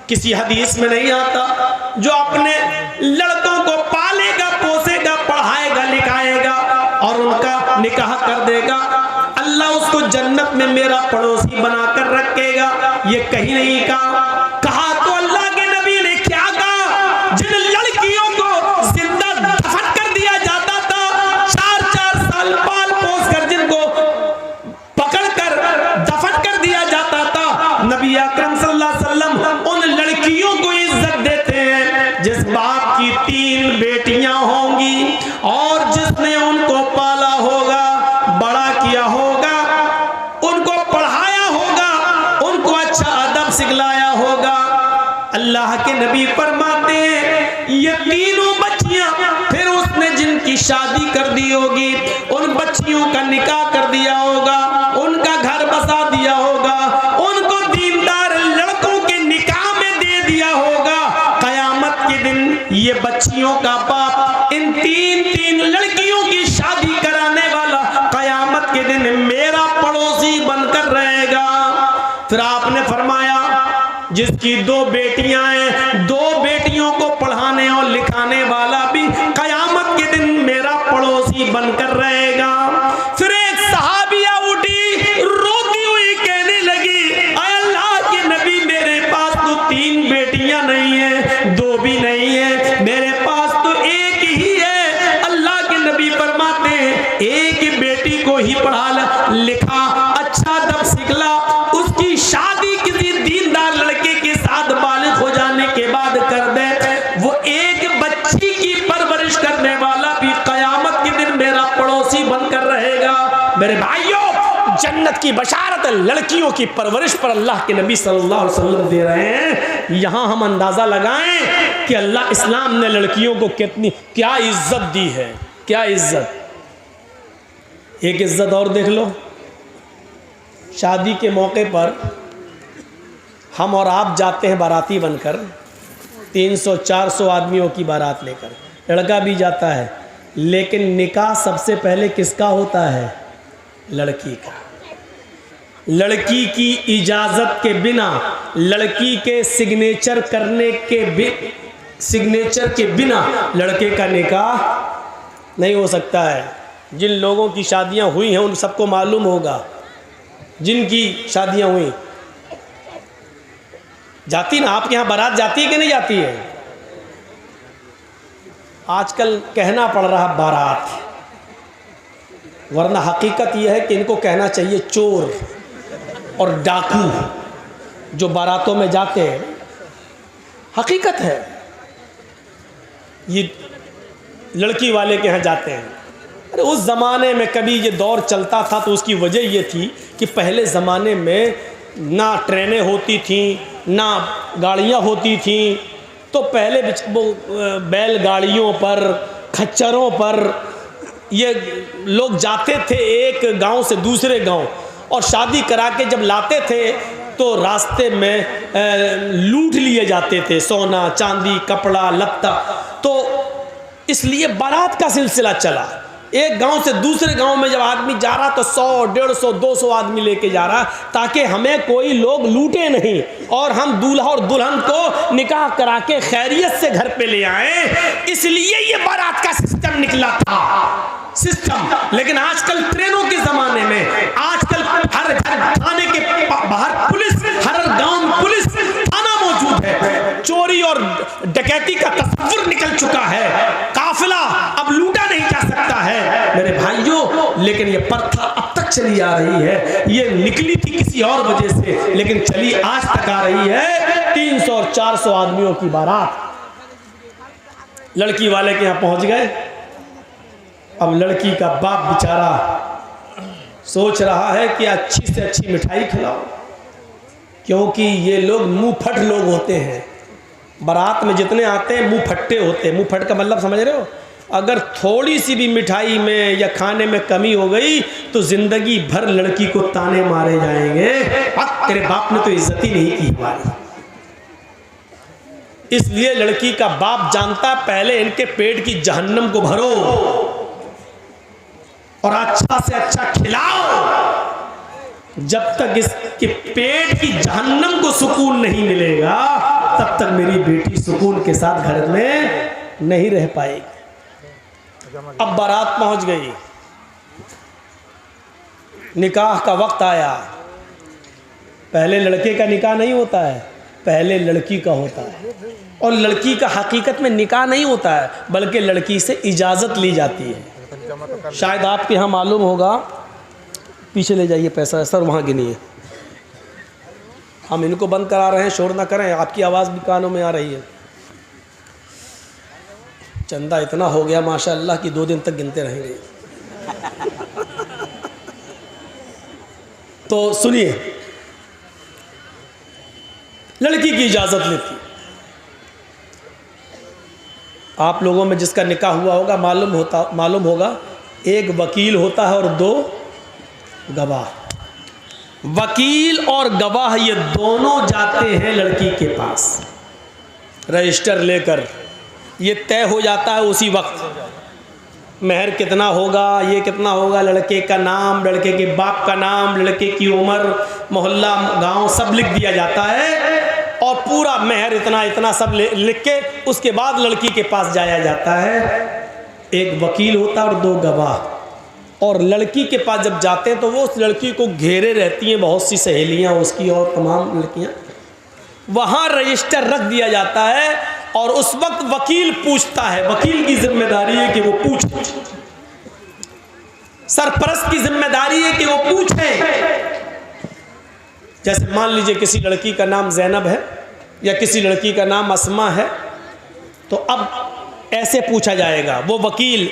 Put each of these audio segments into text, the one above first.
किसी हदीस में नहीं आता, जो अपने लड़कों को पालेगा, पोसेगा, पढ़ाएगा, लिखाएगा और उनका निकाह कर देगा, अल्लाह उसको जन्नत में मेरा पड़ोसी बनाकर रखेगा। ये कहीं नहीं कहा तो अल्लाह के नबी ने क्या कहा? जिन लड़कियों को जिंदा दफन कर दिया जाता था, 4-4 साल पाल पोस कर जिनको पकड़कर दफन कर दिया जाता था, नबी अकरम सल्लल्लाहु अलैहि वसल्लम उन लड़कियों को इज्जत देते हैं जिस बाप की 3 बेटियां होंगी और जिसने उनको पाला होगा, बड़ा किया होगा, उनको पढ़ाया होगा, उनको अच्छा अदब सिखलाया होगा। अल्लाह के नबी फरमाते हैं ये तीनों बच्चियां, फिर उसने जिनकी शादी कर दी होगी, उन बच्चियों का निकाह कर दिया होगा, उनका घर बसा दिया होगा, उनको दीनदार लड़कों के निकाह में दे दिया होगा। कयामत के दिन ये बच्चियों का बाप इन 3 लड़कियों की शादी कराने वाला कयामत के दिन मेरा पड़ोसी बनकर रहेगा। फिर आपने फरमाया जिसकी 2 बेटियां हैं, 2 बेटियों को पढ़ाने और लिखाने वाला भी कयामत के दिन मेरा पड़ोसी बनकर रहेगा। फिर एक सहाबिया उठी रोती हुई कहने लगी, अल्लाह के नबी मेरे पास तो 3 बेटियां नहीं है, 2 भी नहीं है, मेरे पास तो एक ही है। अल्लाह के नबी फरमाते हैं एक बेटी को ही पढ़ा लिखा, अच्छा अदब सिखला, उसकी शादी किसी दीनदार लड़के के साथ बालिग हो जाने के बाद कर दे, वो एक बच्ची की परवरिश करने वाला भी कयामत के दिन मेरा पड़ोसी बनकर रहेगा। मेरे भाइयों, जन्नत की बशारत लड़कियों की परवरिश पर अल्लाह के नबी सल्लल्लाहु अलैहि वसल्लम दे रहे हैं। यहां हम अंदाजा लगाएं कि अल्लाह इस्लाम ने लड़कियों को कितनी क्या इज्जत दी है, क्या इज्जत। एक इज्जत और देख लो, शादी के मौके पर हम और आप जाते हैं बाराती बनकर, 300-400 आदमियों की बारात लेकर, लड़का भी जाता है, लेकिन निकाह सबसे पहले किसका होता है? लड़की का। लड़की की इजाज़त के बिना, लड़की के सिग्नेचर के बिना लड़के का निकाह नहीं हो सकता है। जिन लोगों की शादियां हुई हैं उन सबको मालूम होगा, जिनकी शादियां हुई, जाती ना आपके यहाँ बारात जाती है कि नहीं जाती है? आजकल कहना पड़ रहा बारात, वरना हकीकत यह है कि इनको कहना चाहिए चोर और डाकू जो बारातों में जाते हैं। हकीकत है, ये लड़की वाले के यहाँ जाते हैं। अरे उस ज़माने में कभी ये दौर चलता था तो उसकी वजह ये थी कि पहले ज़माने में ना ट्रेनें होती थीं, ना गाड़ियाँ होती थीं, तो पहले बैलगाड़ियों पर, खच्चरों पर ये लोग जाते थे एक गांव से दूसरे गांव, और शादी करा के जब लाते थे तो रास्ते में लूट लिए जाते थे सोना चांदी कपड़ा लत्ता। तो इसलिए बारात का सिलसिला चला। एक गांव से दूसरे गांव में जब आदमी जा रहा तो 100, 150, 200 आदमी लेके जा रहा, ताकि हमें कोई लोग लूटे नहीं और हम दूल्हा और दुल्हन को निकाह करा के खैरियत से घर पे ले आए। इसलिए ये बारात का सिस्टम निकला था, सिस्टम। लेकिन आजकल ट्रेनों के जमाने में, आजकल हर घर थाने के बाहर पुलिस, हर गांव में पुलिस थाना मौजूद है। चोरी और डकैती का तस्वुर निकल चुका है, काफिला अब लूटा नहीं जा सकता है मेरे भाइयों। लेकिन ये प्रथा अब तक चली आ रही है, ये निकली थी किसी और वजह से, लेकिन चली आज तक आ रही है। 300 और 400 आदमियों की बारात लड़की वाले के यहाँ पहुंच गए। अब लड़की का बाप बेचारा सोच रहा है कि अच्छी से अच्छी मिठाई खिलाओ, क्योंकि ये लोग मुंह फट लोग होते हैं। बारात में जितने आते हैं मुंह फट्टे होते हैं। मुंह फट का मतलब समझ रहे हो? अगर थोड़ी सी भी मिठाई में या खाने में कमी हो गई तो जिंदगी भर लड़की को ताने मारे जाएंगे, तेरे बाप ने तो इज्जत ही नहीं की हमारी। इसलिए लड़की का बाप जानता है पहले इनके पेट की जहन्नम को भरो और अच्छा से अच्छा खिलाओ। जब तक इसके पेट की जहन्नम को सुकून नहीं मिलेगा तब तक मेरी बेटी सुकून के साथ घर में नहीं रह पाएगी। अब बारात पहुंच गई, निकाह का वक्त आया। पहले लड़के का निकाह नहीं होता है, पहले लड़की का होता है। और लड़की का हकीकत में निकाह नहीं होता है, बल्कि लड़की से इजाज़त ली जाती है। शायद आपके यहाँ मालूम होगा, पीछे ले जाइए पैसा सर, वहाँ गिनिए। हम इनको बंद करा रहे हैं, शोर ना करें, आपकी आवाज़ भी कानों में आ रही है। चंदा इतना हो गया माशाअल्लाह कि 2 दिन तक गिनते रहेंगे। तो सुनिए, लड़की की इजाज़त लेती। आप लोगों में जिसका निकाह हुआ होगा मालूम होगा, एक वकील होता है और 2 गवाह। वकील और गवाह ये दोनों जाते हैं लड़की के पास रजिस्टर लेकर। ये तय हो जाता है उसी वक्त, महर कितना होगा, ये कितना होगा, लड़के का नाम, लड़के के बाप का नाम, लड़के की उम्र, मोहल्ला, गांव सब लिख दिया जाता है। और पूरा महर इतना इतना सब लिख के उसके बाद लड़की के पास जाया जाता है। एक वकील होता है और 2 गवाह। और लड़की के पास जब जाते हैं तो वो उस लड़की को घेरे रहती हैं बहुत सी सहेलियां उसकी और तमाम लड़कियां। वहाँ रजिस्टर रख दिया जाता है और उस वक्त वकील पूछता है। वकील की जिम्मेदारी है कि वो पूछे, सरपरस्त की जिम्मेदारी है कि वो पूछे। जैसे मान लीजिए किसी लड़की का नाम ज़ैनब है या किसी लड़की का नाम अस्मा है, तो अब ऐसे पूछा जाएगा। वो वकील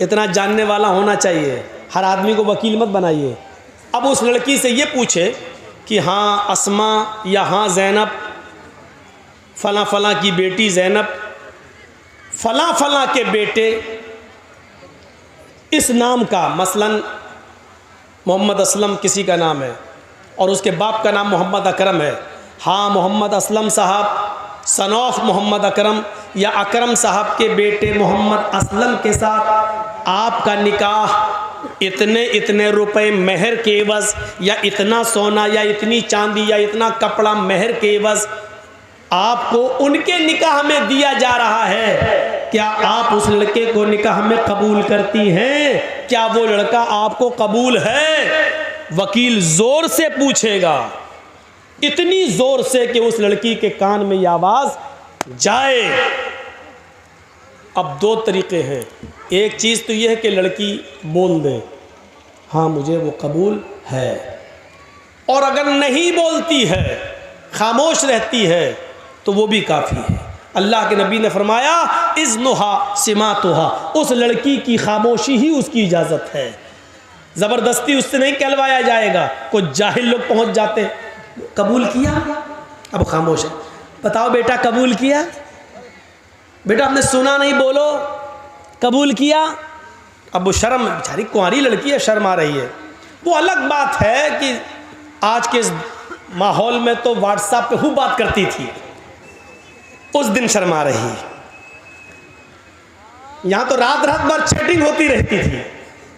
इतना जानने वाला होना चाहिए, हर आदमी को वकील मत बनाइए। अब उस लड़की से ये पूछे कि हाँ अस्मा या हाँ ज़ैनब, फला फला की बेटी ज़ैनब, फला फला के बेटे इस नाम का, मसलन मोहम्मद असलम किसी का नाम है और उसके बाप का नाम मोहम्मद अकरम है। हाँ मोहम्मद असलम साहब सनौफ मोहम्मद अकरम या अकरम साहब के बेटे मोहम्मद असलम के साथ आपका निकाह इतने इतने रुपए महर के एवज, या इतना सोना या इतनी चांदी या इतना कपड़ा महर के एवज आपको उनके निकाह में दिया जा रहा है। क्या आप उस लड़के को निकाह में कबूल करती हैं? क्या वो लड़का आपको कबूल है? वकील जोर से पूछेगा, इतनी जोर से कि उस लड़की के कान में यह आवाज जाए। अब 2 तरीके हैं। एक चीज़ तो यह है कि लड़की बोल दे हाँ मुझे वो कबूल है, और अगर नहीं बोलती है, खामोश रहती है, तो वो भी काफ़ी है। अल्लाह के नबी ने फरमाया इज़्नुहा सिमातुहा, उस लड़की की खामोशी ही उसकी इजाज़त है। ज़बरदस्ती उससे नहीं कहलवाया जाएगा। कुछ जाहिल लोग पहुँच जाते हैं, कबूल किया, अब खामोश है। बताओ बेटा कबूल किया? बेटा आपने सुना नहीं, बोलो कबूल किया। अब वो शर्म, बेचारी कुंवारी लड़की है, शर्म आ रही है। वो अलग बात है कि आज के इस माहौल में तो व्हाट्सएप पे खूब बात करती थी, उस दिन शर्मा रही है। यहां तो रात रात भर चैटिंग होती रहती थी,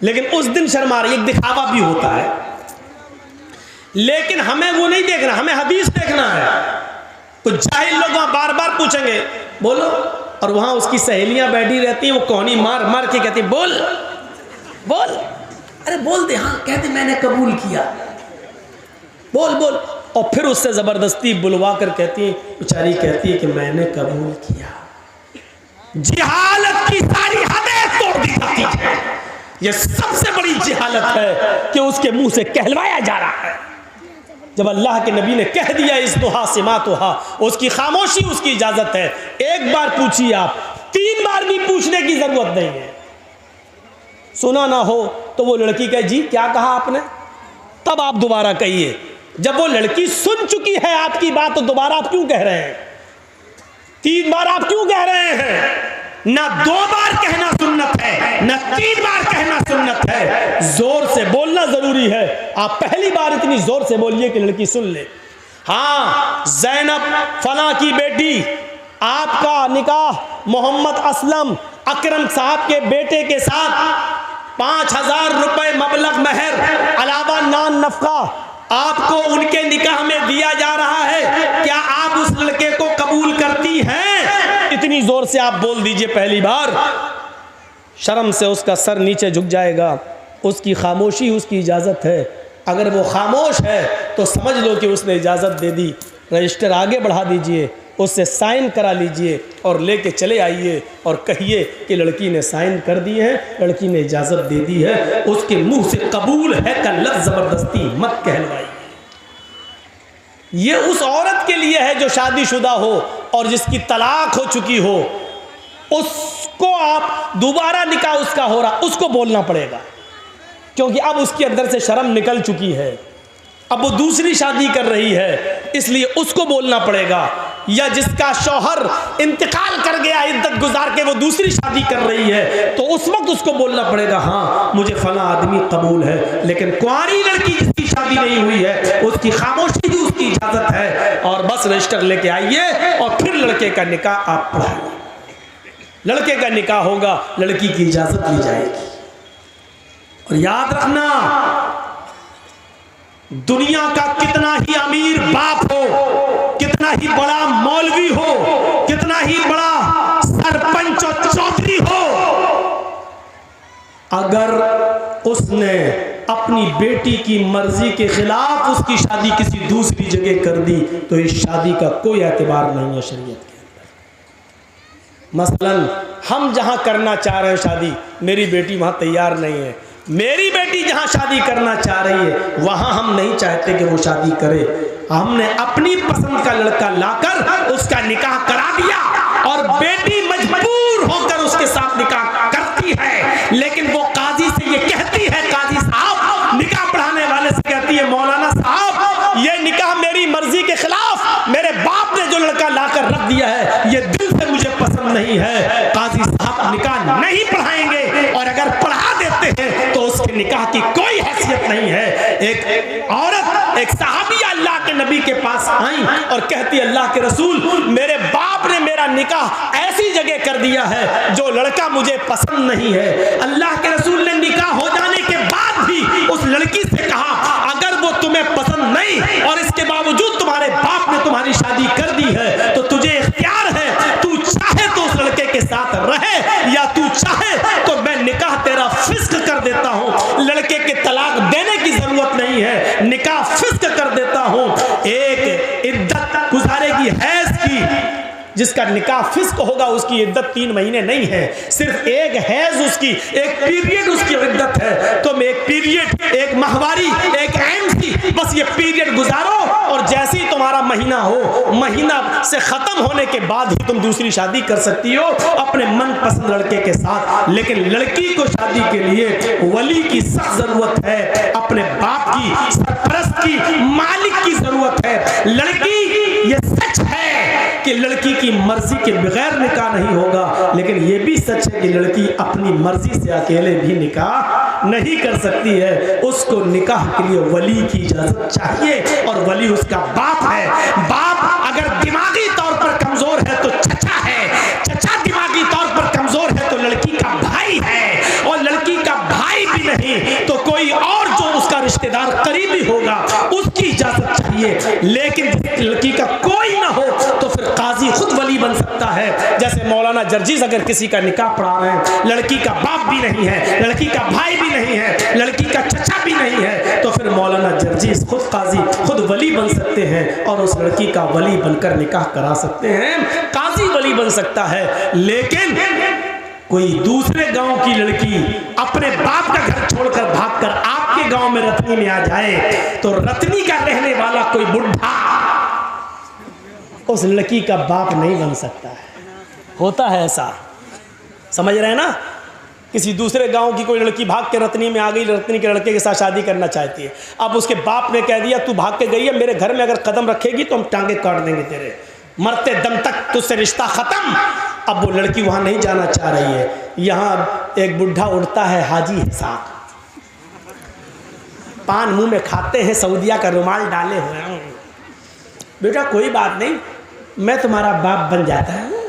लेकिन उस दिन शर्मा रही। एक दिखावा भी होता है, लेकिन हमें वो नहीं देखना, हमें हदीस देखना है। कुछ जाहिल लोग वहां बार बार पूछेंगे बोलो, और वहां उसकी सहेलियां बैठी रहती हैं, वो कौनी मार मार के कहती बोल बोल, अरे बोल दे, हाँ कहते मैंने कबूल किया, बोल बोल। और फिर उससे ज़बरदस्ती बुलवा कर कहती है, बेचारी कहती है कि मैंने कबूल किया। जिहालत की सारी हदें तोड़ दी जाती है। यह सबसे बड़ी जिहालत है कि उसके मुंह से कहलवाया जा रहा है। जब अल्लाह के नबी ने कह दिया इज़्नुहा सिमातुहा, उसकी खामोशी उसकी इजाज़त है। एक बार पूछिए आप, 3 बार भी पूछने की ज़रूरत नहीं है। सुना ना हो तो वो लड़की कहे जी क्या कहा आपने, तब आप दोबारा कहिए। जब वो लड़की सुन चुकी है आपकी बात, तो दोबारा आप क्यों कह रहे हैं? 3 बार आप क्यों कह रहे हैं? ना 2 बार कहना सुन्नत है, ना 3 बार कहना सुन्नत है। जोर से बोलना जरूरी है। आप पहली बार इतनी जोर से बोलिए कि लड़की सुन ले। हाँ ज़ैनब फला की बेटी, आपका निकाह मोहम्मद असलम अकरम साहब के बेटे के साथ 5000 रुपए मबलग महर अलावा नान नफका आपको उनके निकाह में दिया जा रहा है, क्या आप उस लड़के को कबूल करती हैं? इतनी जोर से आप बोल दीजिए पहली बार। शर्म से उसका सर नीचे झुक जाएगा। उसकी खामोशी उसकी इजाज़त है। अगर वो खामोश है तो समझ लो कि उसने इजाज़त दे दी। रजिस्टर आगे बढ़ा दीजिए, उससे साइन करा लीजिए और लेके चले आइए और कहिए कि लड़की ने साइन कर दिए हैं, लड़की ने इजाज़त दे दी है। उसके मुंह से कबूल है का लफ्ज़ ज़बरदस्ती मत कहलवाइए। ये उस औरत के लिए है जो शादीशुदा हो और जिसकी तलाक हो चुकी हो। उसको आप दोबारा निकाह उसका हो रहा, उसको बोलना पड़ेगा, क्योंकि अब उसके अंदर से शर्म निकल चुकी है। अब वो दूसरी शादी कर रही है, इसलिए उसको बोलना पड़ेगा। या जिसका शौहर इंतकाल कर गया, इद्दत गुजार के वो दूसरी शादी कर रही है, तो उस वक्त उसको बोलना पड़ेगा, हाँ मुझे फला आदमी कबूल है। लेकिन कुंवारी लड़की जिसकी शादी नहीं हुई है, उसकी खामोशी ही उसकी इजाजत है। और बस रजिस्टर लेके आइए और फिर लड़के का निकाह आप पढ़ाइए। लड़के का निकाह होगा, लड़की की इजाजत ली जाएगी। और याद रखना, दुनिया का कितना ही अमीर बाप हो, कितना ही बड़ा मौलवी हो, कितना ही बड़ा सरपंच और चौधरी हो, अगर उसने अपनी बेटी की मर्जी के खिलाफ उसकी शादी किसी दूसरी जगह कर दी तो इस शादी का कोई एतबार नहीं है शरीयत के अंदर। मसलन हम जहां करना चाह रहे हैं शादी, मेरी बेटी वहां तैयार नहीं है। मेरी बेटी जहां शादी करना चाह रही है वहां हम नहीं चाहते कि वो शादी करे। हमने अपनी पसंद का लड़का लाकर उसका निकाह करा दिया और बेटी मजबूर होकर उसके साथ निकाह करती है। लेकिन वो काजी से ये कहती है, काजी साहब निकाह पढ़ाने वाले से कहती है, मौलाना साहब ये निकाह मेरी मर्जी के खिलाफ मेरे बाप ने जो लड़का लाकर रख दिया है, ये दिल से मुझे पसंद नहीं है। काजी साहब निकाह नहीं पढ़ाएंगे, और अगर पढ़ा देते हैं तो उसके निकाह की कोई हैसियत नहीं है। एक औरत, एक सहाबिया अल्लाह के नबी के पास आई और कहती, अल्लाह के रसूल, मेरे बाप ने मेरा निकाह ऐसी जगह कर दिया है जो लड़का मुझे पसंद नहीं है। अल्लाह के रसूल ने निकाह हो जाने के बाद भी उस लड़की से कहा, अगर वो तुम्हें पसंद नहीं और इसके बावजूद तुम्हारे बाप ने तुम्हारी शादी कर दी है तो तुझे इख्तियार है, तू चाहे तो उस लड़के के साथ रहे या तू चाहे तो मैं निकाह तेरा फिस्क कर देता हूं। लड़के के तलाक देने की जरूरत नहीं है, निकाह फिस्क कर देता हूं। एक इद्दत गुजारेगी हैज की, जिसका निकाह फिस्क होगा उसकी इद्दत 3 महीने नहीं है, सिर्फ एक हैज उसकी, एक पीरियड उसकी इद्दत है। तुम एक पीरियड, एक माहवारी, एक एमसी, बस ये पीरियड गुजारो और जैसे ही तुम्हारा महीना हो, महीना से खत्म होने के बाद ही तुम दूसरी शादी कर सकती हो अपने मनपसंद लड़के के साथ। लेकिन लड़की को शादी के लिए वली की सख्त जरूरत है, अपने बाप की, सरपरस्त की, मालिक की जरूरत है। लड़की, ये सच है कि लड़की की मर्जी के बगैर निकाह नहीं होगा, लेकिन यह भी सच है कि लड़की अपनी मर्जी से अकेले भी निकाह नहीं कर सकती है। उसको निकाह के लिए वली की इजाजत चाहिए और वली उसका बाप है। बाप अगर दिमागी तौर पर कमजोर है तो चचा है, चचा दिमागी तौर पर कमजोर है तो लड़की का भाई है, और लड़की का भाई भी नहीं तो कोई और जो उसका रिश्तेदार करीबी होगा उसकी इजाजत चाहिए। लेकिन लड़की का कोई ना हो तो फिर काजी खुद वली बन सकता है। जैसे मौलाना जर्जीस अगर किसी का निकाह पढ़ा रहे हैं, लड़की का बाप भी नहीं है, लड़की का भाई भी नहीं है, लड़की का चचा भी नहीं है, तो फिर मौलाना जर्जीस खुद काजी, खुद वली बन सकते हैं और उस लड़की का वली बनकर निकाह करा सकते हैं। काजी वली बन सकता है। लेकिन कोई दूसरे गांव की लड़की अपने बाप का घर छोड़कर भागकर आपके गांव में रतनी में आ जाए तो रतनी का रहने वाला कोई बुढ़ा उस लड़की का बाप नहीं बन सकता है। होता है ऐसा, समझ रहे हैं ना। किसी दूसरे गांव की कोई लड़की भाग के रतनी में आ गई, रतनी के लड़के के साथ शादी करना चाहती है। अब उसके बाप ने कह दिया, तू भाग के गई है, मेरे घर में अगर कदम रखेगी तो हम टांगे काट देंगे तेरे, मरते दम तक तुझसे रिश्ता खत्म। अब वो लड़की वहां नहीं जाना चाह रही है। यहाँ एक बुढ़ा उड़ता है हाजी है साथ, पान मुंह में खाते हैं, सऊदिया का रुमाल डाले हुए हैं। बेटा कोई बात नहीं, मैं तुम्हारा बाप बन जाता है।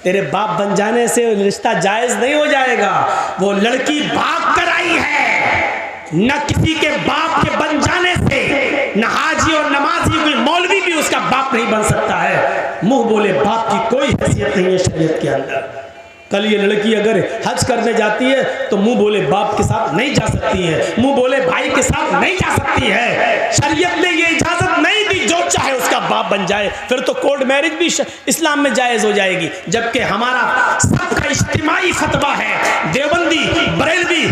तेरे बाप बन जाने से रिश्ता जायज नहीं हो जाएगा। वो लड़की भाग कर आई है, न किसी के बाप के बन जाने से, न हाजी और नमाजी कोई मौलवी भी उसका बाप नहीं बन सकता है। मुंह बोले बाप की कोई हैसियत नहीं है शरीयत के अंदर। कल ये लड़की अगर हज करने जाती है तो मुंह बोले बाप के साथ नहीं जा सकती है, मुंह बोले भाई के साथ नहीं जा सकती है। शरीयत ने ये इजाजत नहीं दी जो चाहे उसका बाप बन जाए, फिर तो कोर्ट मैरिज भी इस्लाम में जायज हो जाएगी। जबकि हमारा सबका इज्तिमाई फतवा है, देवबंदी, बरेलवी,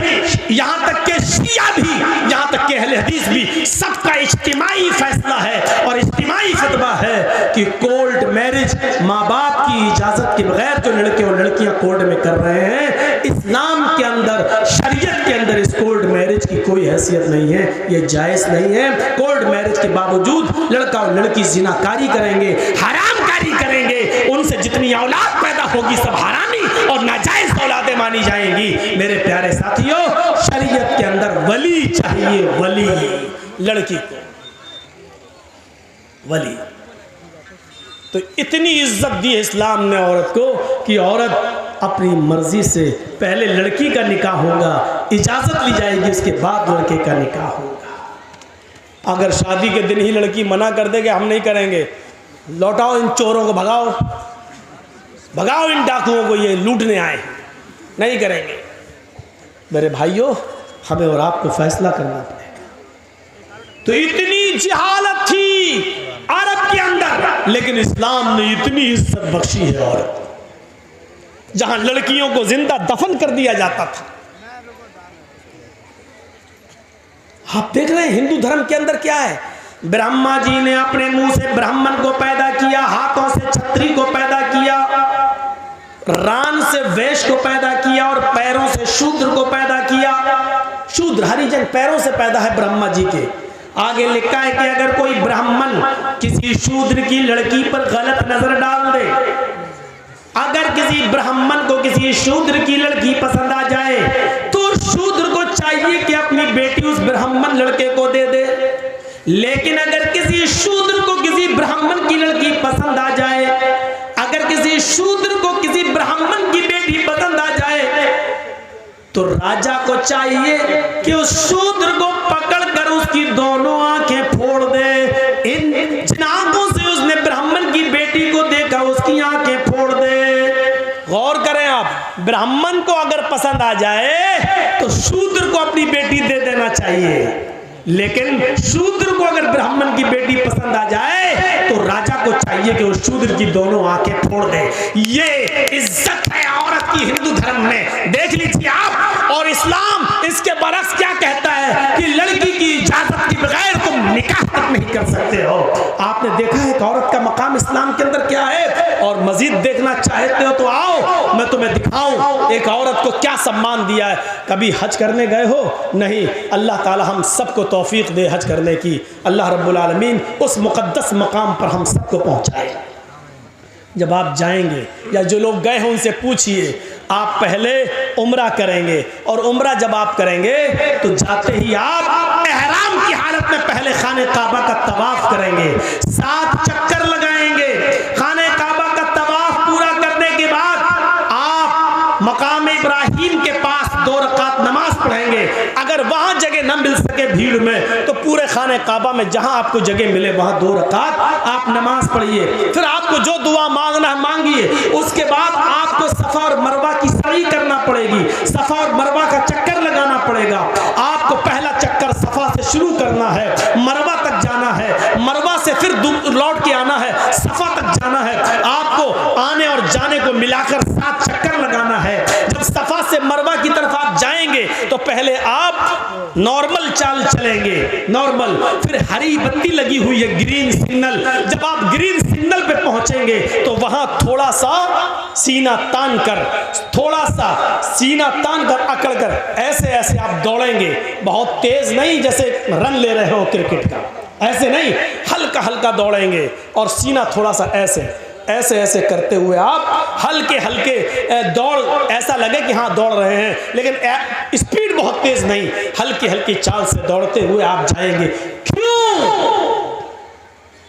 यहाँ तक के शिया भी, यहाँ तक के अहले हदीस भी, सबका इज्तिमाई फैसला है और इज्तिमाई फतवा है कि कोर्ट मैरिज माँ बाप की इजाजत के बगैर जो लड़के और लड़कियां कोर्ट में कर रहे हैं, इस्लाम के अंदर, शरीयत के अंदर इस कोर्ट मैरिज की कोई हैसियत नहीं है, ये जायज नहीं है। कोर्ट मैरिज के बावजूद लड़का और लड़की जिनाकारी करेंगे, हरामकारी करेंगे, उनसे जितनी औलाद पैदा होगी सब हरामी और नाजायज औलादें मानी जाएंगी। मेरे प्यारे साथियों, शरीयत के अंदर वली चाहिए, वली, लड़की को वली। तो इतनी इज्जत दी इस्लाम ने औरत को कि औरत अपनी मर्जी से पहले लड़की का निकाह होगा, इजाजत ली जाएगी, उसके बाद लड़के का निकाह होगा। अगर शादी के दिन ही लड़की मना कर दे कि हम नहीं करेंगे, लौटाओ इन चोरों को, भगाओ भगाओ इन डाकुओं को, ये लूटने आए, नहीं करेंगे। मेरे भाइयों, हमें और आपको फैसला करना पड़ेगा। तो इतनी जहालत थी अरब के अंदर, लेकिन इस्लाम ने इतनी इज्जत बख्शी है औरत, जहां लड़कियों को जिंदा दफन कर दिया जाता था। आप देख रहे हैं हिंदू धर्म के अंदर क्या है। ब्रह्मा जी ने अपने मुंह से ब्राह्मण को पैदा किया, हाथों से छत्री को पैदा किया, रान से वैश्य को पैदा किया और पैरों से शूद्र को पैदा किया। शूद्र हरिजन पैरों से पैदा है ब्रह्मा जी के। आगे लिखा है कि अगर कोई ब्राह्मण किसी शूद्र की लड़की पर गलत नजर डाल दे, अगर किसी ब्राह्मण को किसी शूद्र की लड़की पसंद आ जाए तो शूद्र को चाहिए कि अपनी बेटी उस ब्राह्मण लड़के को दे दे। लेकिन अगर किसी शूद्र को किसी ब्राह्मण की लड़की पसंद आ जाए, अगर किसी शूद्र को किसी ब्राह्मण की बेटी पसंद आ जाए, तो राजा को चाहिए कि उस शूद्र को पकड़कर उसकी दोनों आंखें फोड़ दे। इन जिन आंखों से उसने ब्राह्मण की बेटी को देखा उसकी आंखें फोड़ दे। गौर करें आप, ब्राह्मण को अगर पसंद आ जाए तो शूद्र को अपनी बेटी दे देना चाहिए, लेकिन शूद्र को अगर ब्राह्मण की बेटी पसंद आ जाए तो राजा को चाहिए कि उस शूद्र की दोनों आंखें फोड़ दे। ये इज्जत है औरत की हिंदू धर्म में, देख लीजिए आप। और इस्लाम इसके बरक्स क्या कहता है कि लड़की की इजाजत के बगैर तुम निकाह तक नहीं कर सकते हो। आपने देखा है कि औरत का मकाम इस्लाम के अंदर क्या है, और मजीद देखना चाहते हो तो आओ मैं तुम्हें दिखाऊं एक औरत को क्या सम्मान दिया है। कभी हज करने गए हो? नहीं। अल्लाह ताला हम सबको तौफीक दे हज करने की। अल्लाह रब्बुल आलमीन उस मुक़द्दस मकाम पर हम सबको पहुंचाए। जब आप जाएंगे या जो लोग गए हैं उनसे पूछिए, आप पहले उम्रा करेंगे और उम्रा जब आप करेंगे तो जाते ही आप एहराम की हालत में पहले खाने काबा का तवाफ करेंगे, 7 चक्कर लगाएंगे। खाने काबा का तवाफ पूरा करने के बाद आप मकाम इब्राहिम के पास 2 रकात नमाज पढ़ेंगे। अगर वहां जगह न मिल सके भीड़ में तो पूरे खाने काबा में जहां आपको जगह मिले वहां 2 रकात आप नमाज पढ़िए। फिर आपको जो दुआ मांगना है मांगिए। उसके बाद आपको सफा और मरवा की सई करना पड़ेगी, सफा और मरवा का चक्कर लगाना पड़ेगा। आपको पहला चक्कर सफा से शुरू करना है, मरवा तक जाना है, मरवा से फिर लौट के आना है, सफा तक जाना है। आपको आने और जाने को मिलाकर 7 चक्कर लगाना है। जब सफा से मरवा की तरफ आप जाएंगे तो पहले आप नॉर्मल चाल चलेंगे, नॉर्मल, फिर हरी बत्ती लगी हुई है, ग्रीन सिग्नल। जब आप ग्रीन सिग्नल पे पहुंचेंगे तो वहां थोड़ा सा सीना तान कर, थोड़ा सा सीना तान कर, अकड़ कर ऐसे ऐसे आप दौड़ेंगे। बहुत तेज नहीं जैसे रन ले रहे हो क्रिकेट का, ऐसे नहीं, हल्का हल्का दौड़ेंगे और सीना थोड़ा सा ऐसे ऐसे ऐसे करते हुए आप हल्के हल्के दौड़, ऐसा लगे कि हाँ दौड़ रहे हैं, लेकिन स्पीड बहुत तेज नहीं, हल्की हल्की चाल से दौड़ते हुए आप जाएंगे। क्यों?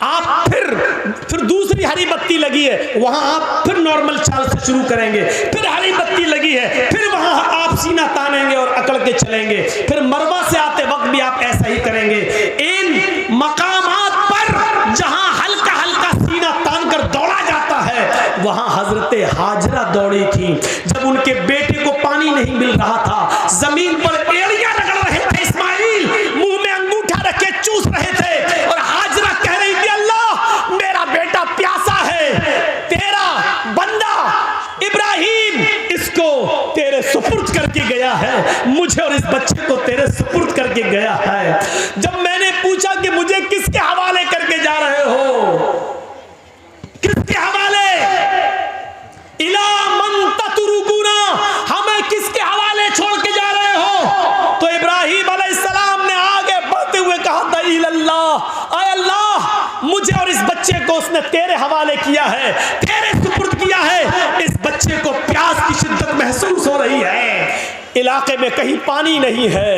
आप फिर दूसरी हरी बत्ती लगी है, वहां आप फिर नॉर्मल चाल से शुरू करेंगे। फिर हरी बत्ती लगी है, फिर वहां आप सीना तानेंगे और अकड़ के चलेंगे। फिर मरवा से आते भी आप ऐसा ही करेंगे। इन मकामात पर जहां हल्का हल्का सीना तान कर दौड़ा जाता है, वहां हजरते हाजरा दौड़ी थी। जब उनके बेटे को पानी नहीं मिल रहा था, जमीन पर एड़ियां रगड़ रहे थे इस्माइल, मुंह में अंगूठा रखे चूस रहे थे, और हाजरा कह रही थी अल्लाह मेरा बेटा प्यासा है, तेरा बंदा इब्राहिम इसको तेरे सुपुर्द करके गया है, मुझे और इस बच्चे को तेरे सुपुर्द करके गया है। जब मैंने पूछा कि मुझे किसके हवाले करके जा रहे हो, किसके हवाले, इला मन ततरुकुना, हमें किसके हवाले छोड़ के जा रहे हो? तो इब्राहिम अलैहिस्सलाम ने आगे बढ़ते हुए कहा था इल्लल्लाह, आय अल्लाह मुझे और इस बच्चे को उसने तेरे हवाले किया है, तेरे सुपुर्द किया है। इस बच्चे को प्यास की शिद्दत महसूस हो रही है, इलाके में कहीं पानी नहीं है।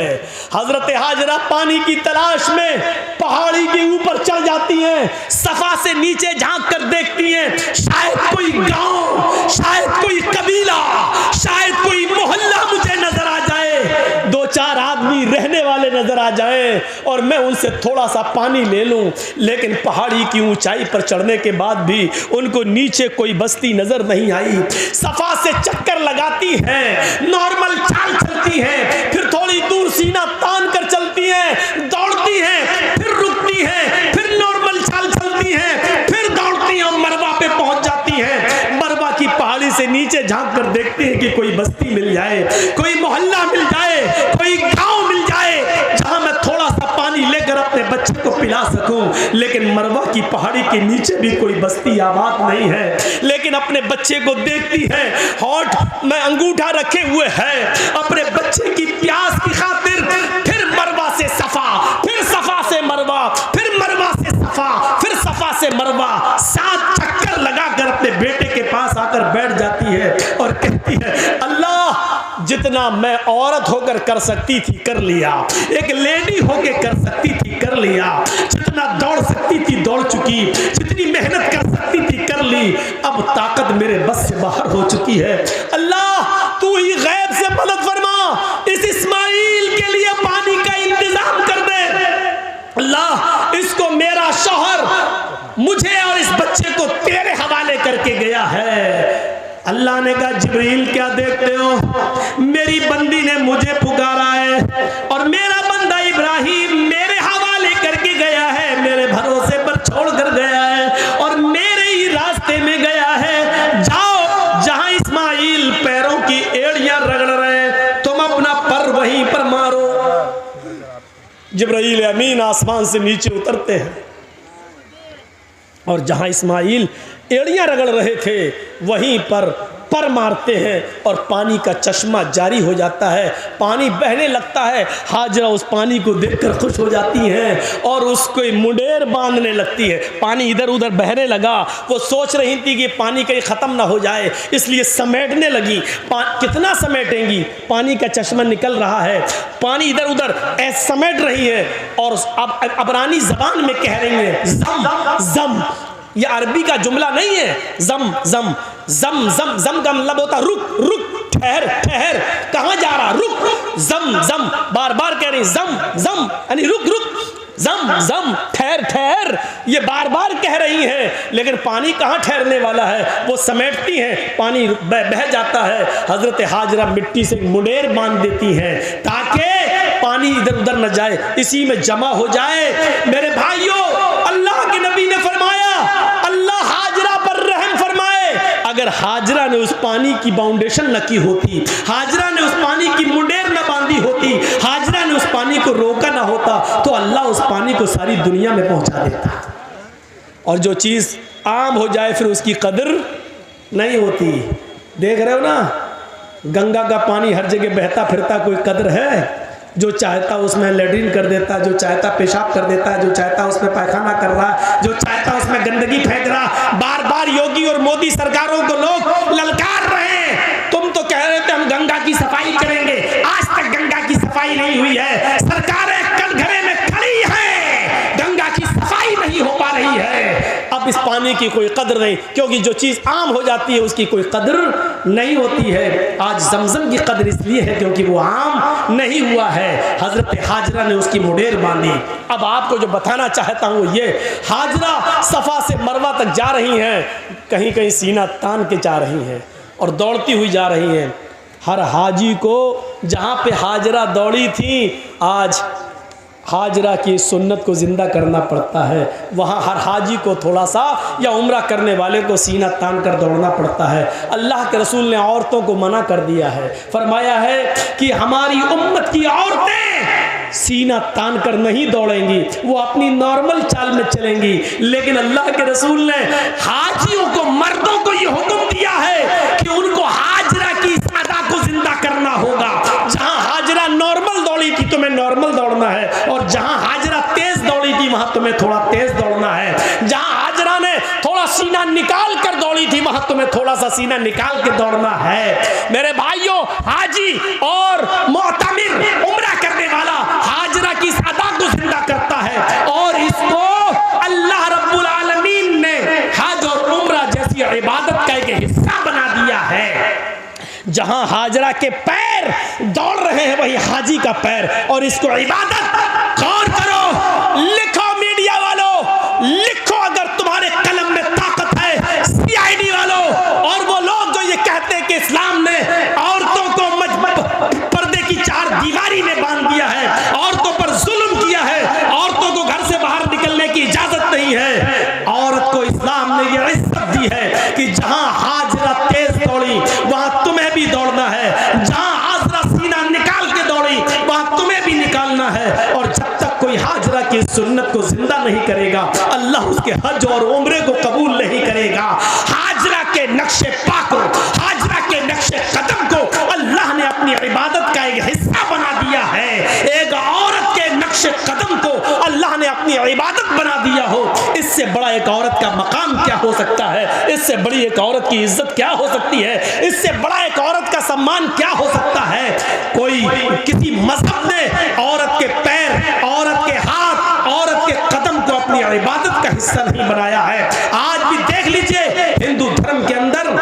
हजरत हाजरा पानी की तलाश में पहाड़ी के ऊपर चढ़ जाती हैं, सफा से नीचे झांक कर देखती हैं, शायद कोई गांव, शायद कोई कबीला, शायद कोई मोहल्ला मुझे नजर आ जाए, दो चार आदमी रहने वाले नजर आ जाए और मैं उनसे थोड़ा सा पानी ले लूं। लेकिन पहाड़ी की ऊंचाई पर चढ़ने के बाद भी उनको नीचे कोई बस्ती नजर नहीं आई। सफा से चक्कर लगाती हैं, नॉर्मल चलती हैं, फिर थोड़ी दूर सीना तान कर चलती हैं, दौड़ती हैं, फिर रुकती हैं, फिर नॉर्मल चाल चलती हैं, फिर दौड़ती हैं और मरवा पे पहुंच जाती हैं। मरवा की पहाड़ी से नीचे झांक कर देखती हैं कि कोई बस्ती मिल जाए, कोई मोहल्ला मिल जाए, कोई गांव मिल जाए जहां मैं थोड़ा सा पानी लेकर अपने बच्चे को पिला सकूं। लेकिन मरवा की पहाड़ी के नीचे भी कोई बस्ती आबाद नहीं है। लेकिन अपने बच्चे को देखती है, होठ में अंगूठा रखे हुए है, अपने बच्चे की प्यास की खातिर फिर मरवा से सफा, फिर सफा से मरवा, फिर मरवा से सफा, फिर सफा से मरवा, 7 चक्कर लगाकर अपने बेटे के पास आकर बैठ जाती है और कहती है अल्लाह जितना मैं औरत होकर कर सकती थी कर लिया, एक लेडी होकर कर सकती थी कर लिया, जितना दौड़ सकती थी दौड़ चुकी, जितनी मेहनत कर सकती थी कर ली, अब ताकत मेरे बस से बाहर हो चुकी है। अल्लाह तू ही गैब से मदद फरमा, इस इस्माइल के लिए पानी का इंतजाम कर दे। अल्लाह इसको मेरा शौहर मुझे और इस बच्चे को तेरे हवाले करके गया है। अल्लाह ने कहा जिब्रील क्या देखते हो, मेरी बंदी ने मुझे पुकारा है और मेरा बंदा इब्राहिम मेरे हवाले करके गया है, मेरे भरोसे पर छोड़ कर गया है और मेरे ही रास्ते में गया है। जाओ जहां इस्माइल पैरों की एड़ियां रगड़ रहे तुम अपना पर वहीं पर मारो। जिब्रील अमीन आसमान से नीचे उतरते हैं और जहां इस्माइल एड़ियां रगड़ रहे थे वहीं पर मारते हैं और पानी का चश्मा जारी हो जाता है, पानी बहने लगता है। हाजरा उस पानी को देखकर खुश हो जाती हैं और उसको मुंडेर बांधने लगती है। पानी इधर उधर बहने लगा, वो सोच रही थी कि पानी कहीं ख़त्म ना हो जाए, इसलिए समेटने लगी। कितना समेटेंगी, पानी का चश्मा निकल रहा है, पानी इधर उधर ऐसे समेट रही है और अब अबरानी ज़बान में कह रही है जम जम, ये अरबी का जुमला नहीं है। जम जम जम जम जम का मतलब होता रुक रुक, ठहर ठहर, कहाँ जा रहा, रुक, जम जम, बार बार कह रही जम जम यानी रुक रुक, जम जम ठहर ठहर, ये बार बार कह रही हैं। लेकिन पानी कहाँ ठहरने वाला है, वो समेटती हैं, पानी बह जाता है। हजरत हाजरा मिट्टी से मुंडेर बांध देती हैं ताकि पानी इधर उधर न जाए, इसी में जमा हो जाए। मेरे भाइयों, अल्लाह के नबी ने फरमाया अल्लाह हाजरा पर रहम फरमाए। अगर हाजरा ने उस पानी की बाउंडेशन न की होती, हाजरा ने उस पानी की मुंडेर न बांधी होती, हाजरा ने उस पानी को रोका ना होता, तो अल्लाह उस पानी को सारी दुनिया में पहुंचा देता। और जो चीज़ आम हो जाए फिर उसकी कदर नहीं होती। देख रहे हो ना, गंगा का पानी हर जगह बहता फिरता, कोई कदर है? जो चाहता उसमें लेट्रिन कर देता, जो चाहता पेशाब कर देता है, जो चाहता उसमें पैखाना कर रहा, जो चाहता उसमें गंदगी फेंक रहा। बार बार योगी और मोदी सरकारों को लोग ललकार रहे हैं, तुम तो कह रहे थे हम गंगा की सफाई करेंगे, आज तक गंगा की सफाई नहीं हुई है। सरकारें कटघरे में खड़ी हैं, गंगा की सफाई नहीं हो पा रही है। अब इस पानी की कोई कदर नहीं, क्योंकि जो चीज़ आम हो जाती है उसकी कोई कदर नहीं होती है। आज जमजम की कदर इसलिए है क्योंकि वो आम नहीं हुआ है। हजरत हाजरा ने उसकी मुडेर बांधी। अब आपको जो बताना चाहता हूँ ये, हाजरा सफ़ा से मरवा तक जा रही हैं, कहीं कहीं सीना तान के जा रही हैं और दौड़ती हुई जा रही हैं। हर हाजी को जहाँ पे हाजरा दौड़ी थी, आज हाजरा की सुन्नत को ज़िंदा करना पड़ता है। वहाँ हर हाजी को थोड़ा सा या उम्रा करने वाले को सीना तान कर दौड़ना पड़ता है। अल्लाह के रसूल ने औरतों को मना कर दिया है, फरमाया है कि हमारी उम्मत की औरतें सीना तान कर नहीं दौड़ेंगी, वो अपनी नॉर्मल चाल में चलेंगी। लेकिन अल्लाह के रसूल ने हाजियों को, मर्दों को ये हुक्म दिया है कि उनको हाजरा की इस अदा को जिंदा करना होगा। जहाँ हाजरा नॉर्मल दौड़ी थी तुम्हें नॉर्मल दौड़ना है, और जहाँ हाजरा तेज दौड़ी थी वहां तुम्हें थोड़ा तेज दौड़ना है। जहाँ हाजरा ने थोड़ा सीना निकाल कर दौड़ी थी वहां तुम्हें थोड़ा सा सीना निकाल के दौड़ना है। मेरे भाइयों, हाजी और मुअतमिर उम्रा करने वाला हाजरा की इस अदा को जिंदा करता है, और इसको अल्लाह रब्बुल आलमीन ने हज और उम्रा जैसी इबादत का एक हिस्सा बना दिया है। जहां हाजरा के पैर दौड़ रहे हैं वही हाजी का पैर, और इसको इबादत। गौर करो, लिखो मीडिया वालों, लिखो अगर तुम्हारे कलम में ताकत है, सीआईडी वालों और वो लोग जो ये कहते हैं कि इस्लाम ने औरतों को पर्दे की चार दीवारी में बांध दिया है, औरतों पर जुल्म किया है, औरतों को घर से बाहर निकलने की इजाजत नहीं है। औरत को इस्लाम ने ये इज्जत दी है कि जहां हाजरा तेज दौड़ी वहां तुम्हें भी दौड़ना है, जहां हाजरा सीना निकाल के दौड़ी वहां तुम्हें भी निकालना है। और जब तक कोई हाजरा की सुन्नत को जिंदा नहीं करेगा, अल्लाह उसके हज और उम्रे को कबूल नहीं करेगा। हाजरा के नक्शे पाक को, हाजरा के नक्शे कदम को अल्लाह ने अपनी इबादत का एक हिस्सा बना दिया है। एक औरत के नक्शे कदम को अल्लाह ने अपनी इबादत बना दिया हो, इससे बड़ा एक औरत का मकाम क्या हो सकता है? इससे बड़ी एक औरत की इज्जत क्या हो सकती है? इससे बड़ा एक औरत का सम्मान क्या हो सकता है? कोई किसी मजहब ने औरत के पैर, औरत के हाथ, औरत के कदम को अपनी इबादत का हिस्सा नहीं बनाया है। आज भी देख लीजिए, हिंदू धर्म के अंदर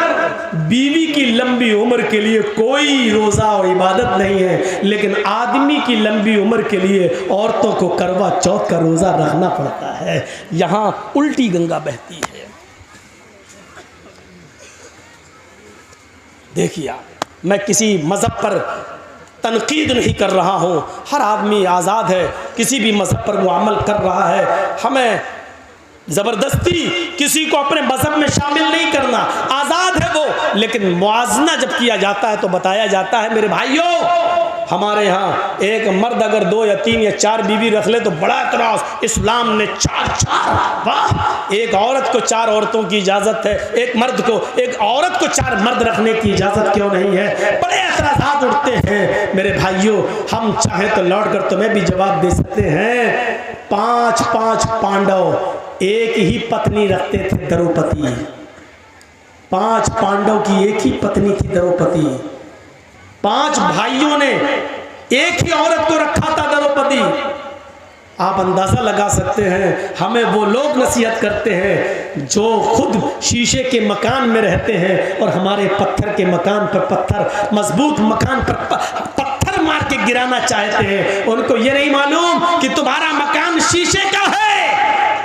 बीवी की लंबी उम्र के लिए कोई रोजा और इबादत नहीं है, लेकिन आदमी की लंबी उम्र के लिए औरतों को करवा चौथ का रोजा रखना पड़ता है। यहां उल्टी गंगा बहती है। देखिए आप, मैं किसी मजहब पर तनकीद नहीं कर रहा हूं, हर आदमी आज़ाद है, किसी भी मजहब पर वो अमल कर रहा है। हमें ज़बरदस्ती किसी को अपने मजहब में शामिल नहीं करना, आज़ाद है वो। लेकिन मुआजना जब किया जाता है तो बताया जाता है, मेरे भाइयों, हमारे यहाँ एक मर्द अगर 2 या 3 या 4 बीवी रख ले तो बड़ा एतराज़, इस्लाम ने 4 वाह, एक औरत को 4 औरतों की इजाज़त है, एक मर्द को, एक औरत को 4 मर्द रखने की इजाज़त क्यों नहीं है? बड़े एतराज़ात उठते हैं। मेरे भाइयों, हम चाहें तो लौट कर तुम्हें भी जवाब दे सकते हैं। 5 पांडव एक ही पत्नी रखते थे, द्रौपदी। 5 पांडव की एक ही पत्नी थी, द्रौपदी। 5 भाइयों ने एक ही औरत को रखा था, द्रौपदी। आप अंदाजा लगा सकते हैं, हमें वो लोग नसीहत करते हैं जो खुद शीशे के मकान में रहते हैं और हमारे पत्थर के मकान पर पत्थर, मजबूत मकान पर पत्थर मार के गिराना चाहते हैं। उनको ये नहीं मालूम कि तुम्हारा मकान शीशे का है।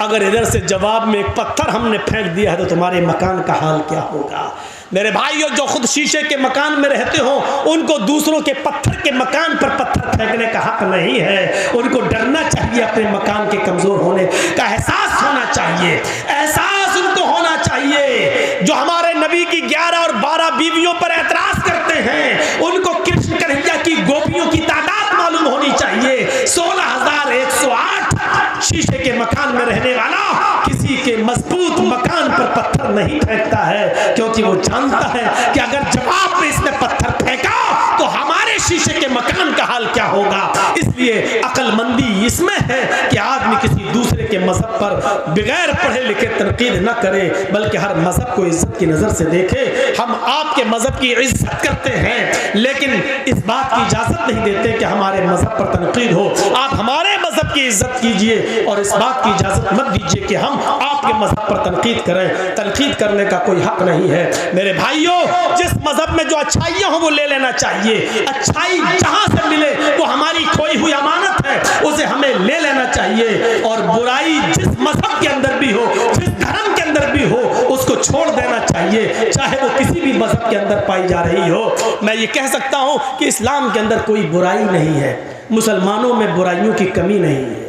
अगर इधर से जवाब में एक पत्थर हमने फेंक दिया है तो तुम्हारे मकान का हाल क्या होगा? मेरे भाइयों, जो खुद शीशे के मकान में रहते हो उनको दूसरों के पत्थर के मकान पर पत्थर फेंकने का हक नहीं है। उनको डरना चाहिए, अपने मकान के कमजोर होने का एहसास होना चाहिए, एहसास उनको होना चाहिए। जो हमारे नबी की 11 और 12 बीवियों पर एतराज करते हैं, उनको कृष्ण कन्हैया की गोपियों की तादाद मालूम होनी चाहिए। 16,108 शीशे के मकान में रहने वाला किसी के मजबूत मकान पर पत्थर नहीं फेंकता है, क्योंकि वो जानता है कि अगर जवाब में इसने पत्थर फेंका तो हमारे शीशे के मकान का हाल क्या होगा। इसलिए अक्लमंदी इसमें है कि आदमी किसी दूसरे के मजहब पर बगैर पढ़े लिखे तनकीद न करे, बल्कि हर मजहब को इज्जत की नजर से देखे। हम आपके मजहब की इज्जत करते हैं, लेकिन इस बात की इजाजत नहीं देते कि हमारे मजहब पर तनकीद हो। आप हमारे मजहब की इज्जत कीजिए और इस बात की इजाजत मत दीजिए कि हम आप आपके मजहब पर तनकीद करें। तनकीद करने का कोई हक नहीं है। मेरे भाइयों, जिस मजहब में जो अच्छाइयाँ हो वो ले लेना चाहिए। अच्छाई जहाँ से मिले वो हमारी खोई हुई अमानत है, उसे हमें ले लेना चाहिए। और बुराई जिस मजहब के अंदर भी हो, जिस धर्म के अंदर भी हो, उसको छोड़ देना चाहिए, चाहे वो किसी भी मजहब के अंदर पाई जा रही हो। मैं ये कह सकता हूँ कि इस्लाम के अंदर कोई बुराई नहीं है, मुसलमानों में बुराइयों की कमी नहीं है।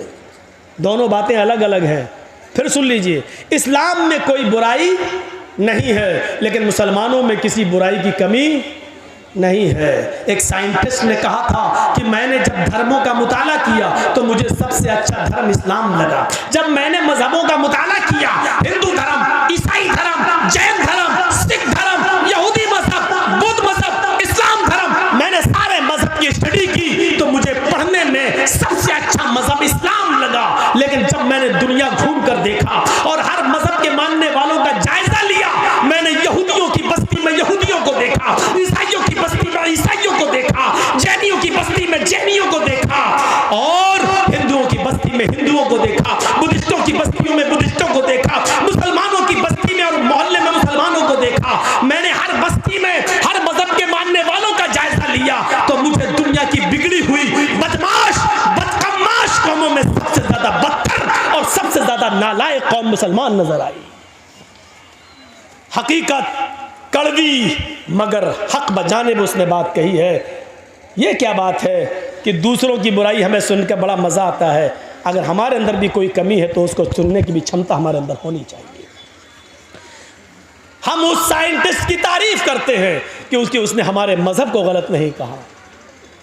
दोनों बातें अलग अलग हैं। फिर सुन लीजिए, इस्लाम में कोई बुराई नहीं है, लेकिन मुसलमानों में किसी बुराई की कमी नहीं है। एक साइंटिस्ट ने कहा था कि मैंने जब धर्मों का मुताला किया तो मुझे सबसे अच्छा धर्म इस्लाम लगा। जब मैंने मजहबों का मुताला किया, हिंदू धर्म, ईसाई धर्म, जैन धर्म, सिख धर्म, यहूदी मजहब, बुद्ध मजहब, इस्लाम धर्म, मैंने सारे मजहब की स्टडी की तो मुझे पढ़ने में सबसे अच्छा मजहब इस्लाम लगा। लेकिन जब मैंने दुनिया घूम कर देखा और हर मजहब के मानने वालों का जायजा लिया, मैंने यहूदियों की बस्ती में यहूदियों को देखा, ईसाइयों की बस्ती में ईसाइयों को देखा, जैनियों की बस्ती में जैनियों को देखा, और हिंदुओं की बस्ती में हिंदुओं को देखा, बुद्धिस्टों की बस्तियों में बुद्धिस्टों को देखा, मुसलमानों की बस्ती में और मोहल्ले में मुसलमानों को देखा। मैंने हर बस्ती में हर मजहब के मानने वालों का जायजा लिया तो मुझे दुनिया की बिगड़ी हुई बदमाश बदकमाश कौमों में सबसे ज्यादा बदतर और सबसे ज्यादा नालायक कौम मुसलमान नजर आई। हकीकत कड़वी मगर हक बजाने में उसने बात कही है। ये क्या बात है कि दूसरों की बुराई हमें सुनकर बड़ा मजा आता है, अगर हमारे अंदर भी कोई कमी है तो उसको सुनने की भी क्षमता हमारे अंदर होनी चाहिए। हम उस साइंटिस्ट की तारीफ करते हैं कि उसने हमारे मजहब को गलत नहीं कहा।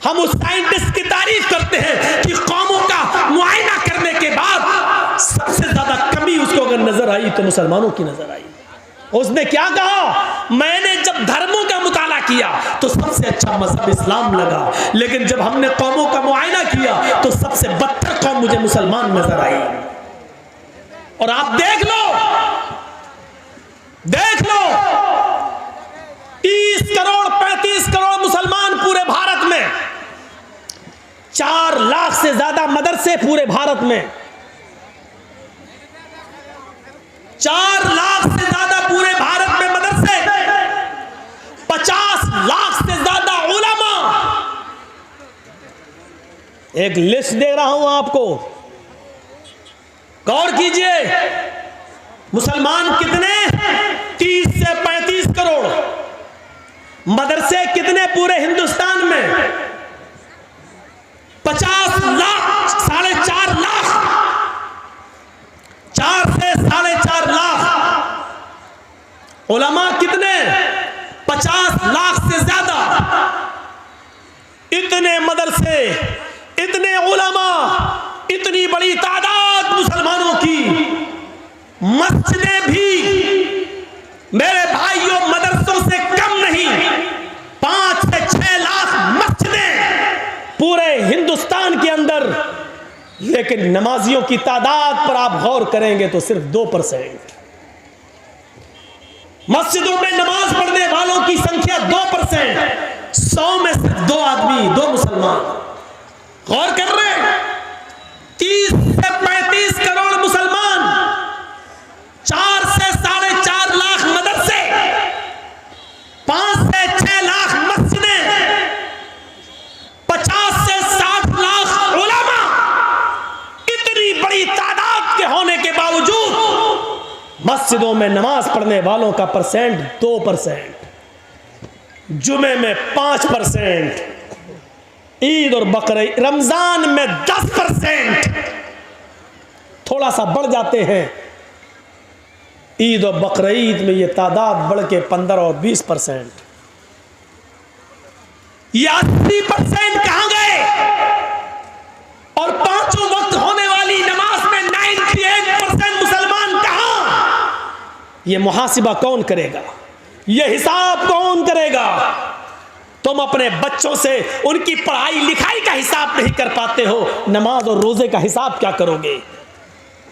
हम उस साइंटिस्ट की तारीफ करते हैं कि कौमों का मुआयना करने के बाद सबसे ज्यादा कमी उसको अगर नजर आई तो मुसलमानों की नजर आई। उसने क्या कहा, मैंने जब धर्मों का मुताला किया तो सबसे अच्छा मजहब इस्लाम लगा, लेकिन जब हमने कौमों का मुआयना किया तो सबसे बदतर कौम मुझे मुसलमान नजर आई। और आप देख लो 30 करोड़ 35 करोड़ मुसलमान पूरे भारत में, 4 लाख से ज्यादा मदरसे पूरे भारत में, 4 लाख से ज्यादा पूरे भारत में मदरसे, 50 लाख से ज्यादा उलमा। एक लिस्ट दे रहा हूं आपको, गौर कीजिए। मुसलमान कितने? 30 से 35 करोड़। मदरसे कितने पूरे हिंदुस्तान में? 50 लाख, 4.5 लाख, 4 से 4.5 लाख। उलमा कितने? 50 लाख से ज्यादा। इतने मदरसे, इतने उलमा, इतनी बड़ी तादाद मुसलमानों की। मस्जिदें भी मेरे भाइयों मदरसों से कम नहीं, 5 से 6 लाख मस्जिदें पूरे हिंदुस्तान के अंदर। लेकिन नमाजियों की तादाद पर आप गौर करेंगे तो सिर्फ 2%। मस्जिदों में नमाज पढ़ने वालों की संख्या 2%। 100 में सिर्फ 2 आदमी, 2 मुसलमान। गौर कर रहे हैं? 30 से 35 करोड़ मुसलमान, 4 से 4.5 लाख मदरसे, 5 से 6 लाख मस्जिदें, 50 से 60 लाख उलमा। इतनी बड़ी तादाद के होने के बावजूद मस्जिदों में नमाज पढ़ने वालों का परसेंट 2%, जुमे में 5%, ईद और बकरीद रमजान में 10%, थोड़ा सा बढ़ जाते हैं। ईद और बकरीद में ये तादाद बढ़ के 15 और 20%। ये 80% कहां गए? और 5 वक्त होने वाली नमाज में 98% मुसलमान कहां? ये मुहासिबा कौन करेगा? ये हिसाब कौन करेगा? तुम अपने बच्चों से उनकी पढ़ाई लिखाई का हिसाब नहीं कर पाते हो, नमाज और रोजे का हिसाब क्या करोगे?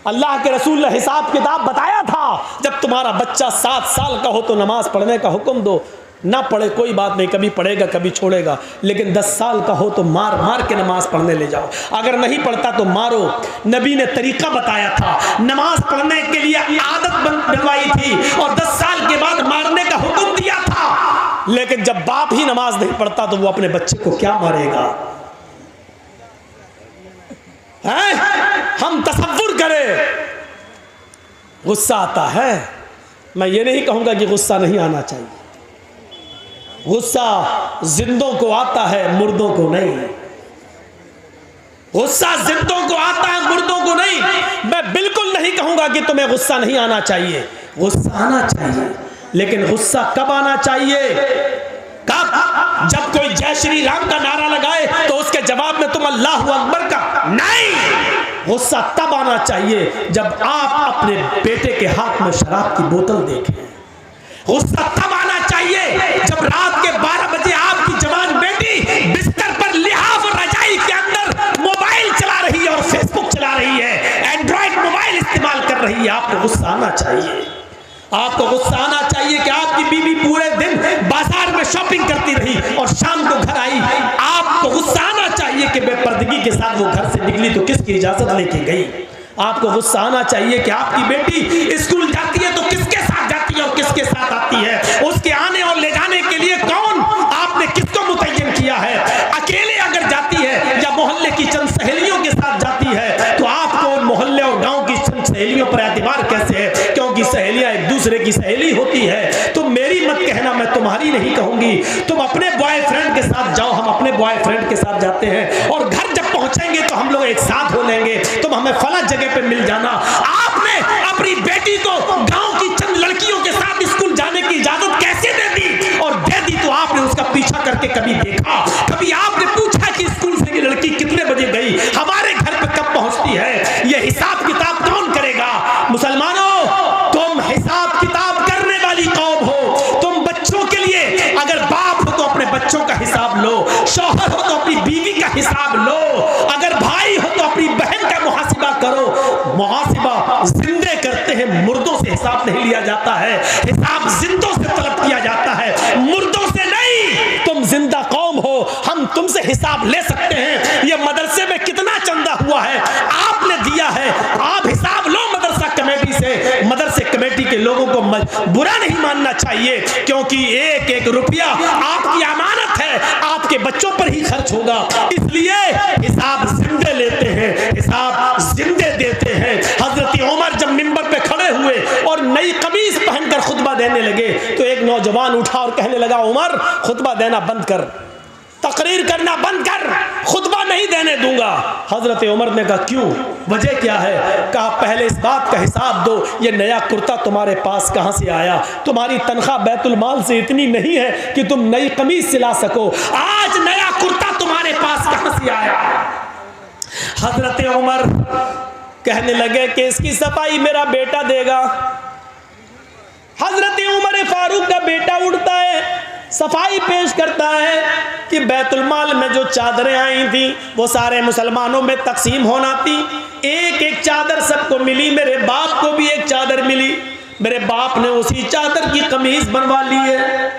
अल्लाह के रसूल ने हिसाब किताब बताया था, जब तुम्हारा बच्चा 7 साल का हो तो नमाज पढ़ने का हुक्म दो, ना पढ़े कोई बात नहीं, कभी पढ़ेगा कभी छोड़ेगा, लेकिन 10 साल का हो तो मार मार के नमाज पढ़ने ले जाओ। अगर नहीं पढ़ता तो मारो। नबी ने तरीका बताया था, नमाज पढ़ने के लिए आदत बनवाई थी और 10 साल के बाद मारने का हुक्म दिया था। लेकिन जब बाप ही नमाज नहीं पढ़ता तो वो अपने बच्चे को क्या मारेगा? हम तसव्वुर करें, गुस्सा आता है। मैं ये नहीं कहूंगा कि गुस्सा नहीं आना चाहिए, गुस्सा जिंदों को आता है, मुर्दों को नहीं। गुस्सा जिंदों को आता है, मुर्दों को नहीं। मैं बिल्कुल नहीं कहूंगा कि तुम्हें गुस्सा नहीं आना चाहिए, गुस्सा आना चाहिए, लेकिन गुस्सा कब आना चाहिए? कब? जब कोई जय श्री राम का नारा लगाए तो उसके जवाब में तुम अल्लाहु अकबर का नहीं। गुस्सा तब आना चाहिए जब आप अपने बेटे के हाथ में शराब की बोतल देखें। गुस्सा तब आना चाहिए जब रात के 12 बजे आपकी जवान बेटी बिस्तर पर लिहाफ और रजाई के अंदर मोबाइल चला रही है और फेसबुक चला रही है, एंड्रॉइड मोबाइल इस्तेमाल कर रही है। आपको गुस्सा आना चाहिए। आपको गुस्सा आना चाहिए कि आपकी बीवी पूरे दिन बाजार में शॉपिंग करती रही और शाम को घर आई। आपको गुस्सा आना चाहिए कि बेपर्दगी के साथ वो घर से निकली तो किसकी इजाजत लेके गई। आपको गुस्सा आना चाहिए कि आपकी बेटी स्कूल जाती है तो किसके साथ जाती है और किसके साथ आती है। उसके आने और ले जाने के लिए कौन, आपने किसको मुतय्यन किया है। अकेले अगर जाती है या मोहल्ले की चंद सहेलियों के साथ जाती है तो आपको मोहल्ले और गांव की चंद सहेलियों पर एतबार कैसे है? क्योंकि सहेलियां एक दूसरे की सहेली होती है। तुम मेरी मत कहना, मैं तुम्हारी नहीं कहूंगी। तुम अपने बॉयफ्रेंड के साथ जाओ, हम अपने बॉयफ्रेंड के साथ जाते हैं और घर जब पहुंचेंगे तो हम लोग एक साथ हो लेंगे, तुम हमें फला जगह पे मिल जाना। आपने अपनी बेटी को गांव की चंद लड़कियों के साथ स्कूल जाने की इजाजत कैसे दे दी? और दे दी तो आपने उसका पीछा करके कभी देखा? कभी आपने पूछा कि स्कूल से ये लड़की कितने बजे गई, हमारे घर पे कब पहुंचती है? ये हिसाब किताब कौन करेगा? मुसलमानों, तुम हिसाब किताब करने वाली कौम हो। तुम बच्चों के लिए अगर बाप हो तो अपने बच्चों का हिसाब लो, शौहर हो तो अपनी बीवी का हिसाब लो, अगर भाई हो तो अपनी बहन का मुहासिबा करो। मुहासिबा जिंदे करते हैं, मुर्दों से हिसाब नहीं लिया जाता है। हिसाब जिंदों से तलब किया जाता है, मुर्दों से नहीं। तुम जिंदा कौम हो, हम तुमसे हिसाब ले सकते हैं। ये मदरसे में कितना चंदा हुआ है आपने दिया है, आप हिसाब लो मदरसा कमेटी से। मदरसे कमेटी के लोगों को बुरा नहीं मानना चाहिए, क्योंकि एक एक रुपया आपकी अमानत है, आपके बच्चों पर ही खर्च होगा। इसलिए हिसाब जिंदे लेते हैं, हिसाब जिंदे देते हैं। हजरत उमर जब मिंबर पे खड़े हुए और नई कमीज पहनकर खुतबा देने लगे तो एक नौजवान उठा और कहने लगा, उमर खुतबा देना बंद कर, तकरीर करना बंद कर, खुतबा नहीं देने दूंगा। हजरत उमर ने कहा, क्यों, वजह क्या है? कहा, पहले इस बात का हिसाब दो, ये नया कुर्ता तुम्हारे पास कहां से आया? तुम्हारी तनख्वाह बैतुल माल से इतनी नहीं है कि तुम नई कमीज सिला सको, आज नया कुर्ता तुम्हारे पास कहां से आया? हजरत उमर कहने लगे कि इसकी सफाई मेरा बेटा देगा। हजरत उमर फारूक का बेटा उठता है, सफाई पेश करता है कि बैतुल माल में जो चादरें आई थी वो सारे मुसलमानों में तकसीम होना थी। एक एक चादर सबको मिली, मेरे बाप को भी एक चादर मिली, मेरे बाप ने उसी चादर की कमीज बनवा ली है।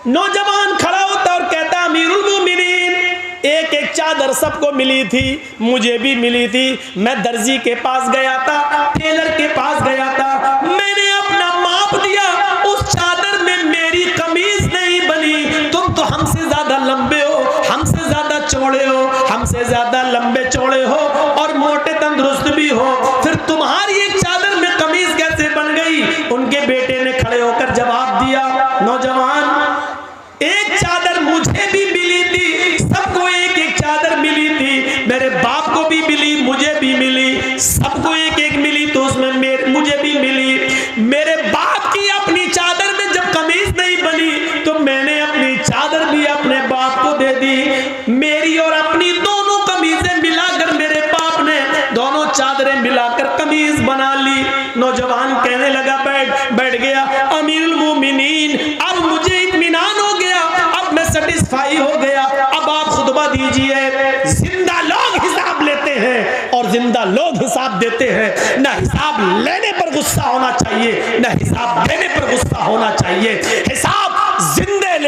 नौजवान खड़ा होता और कहता, अमीरुल मोमिनीन, एक एक चादर सबको मिली थी, मुझे भी मिली थी। मैं दर्जी के पास गया था, टेलर के पास गया था, मैंने अपना माप दिया, उस चादर में मेरी कमीज नहीं बनी। तुम तो हमसे ज्यादा लंबे हो, हमसे ज्यादा चौड़े हो, हमसे ज्यादा लंबे चौड़े हो और मोटे तंदुरुस्त भी हो, फिर तुम्हारी एक चादर में कमीज कैसे बन गई? उनके बेटे ने खड़े होकर जवाब दिया, नौजवान, एक चादर मुझे भी मिली थी, सबको एक एक चादर मिली थी, मेरे बाप को भी मिली, मुझे भी मिली, सबको एक एक मिली तो उसमें मुझे भी मिली। मेरे बाप की अपनी चादर में जब कमीज नहीं बनी तो मैंने अपनी चादर भी अपने बाप को दे दी। मेरी और अपनी दोनों कमीजें मिलाकर मेरे बाप ने दोनों चादरें मिलाकर कमीज बना ली। नौजवान कहने लगा, बैठ गया, अमीरुल मोमिनीन, अब मुझे इत्मीनान हो गया, अब मैं सेटिस्फाई हो गया, अब आप खुतबा दीजिए। जिंदा लोग हिसाब लेते हैं और जिंदा लोग हिसाब देते हैं। ना हिसाब लेने पर गुस्सा होना चाहिए, ना हिसाब देने पर गुस्सा होना चाहिए। हिसाब जिंदे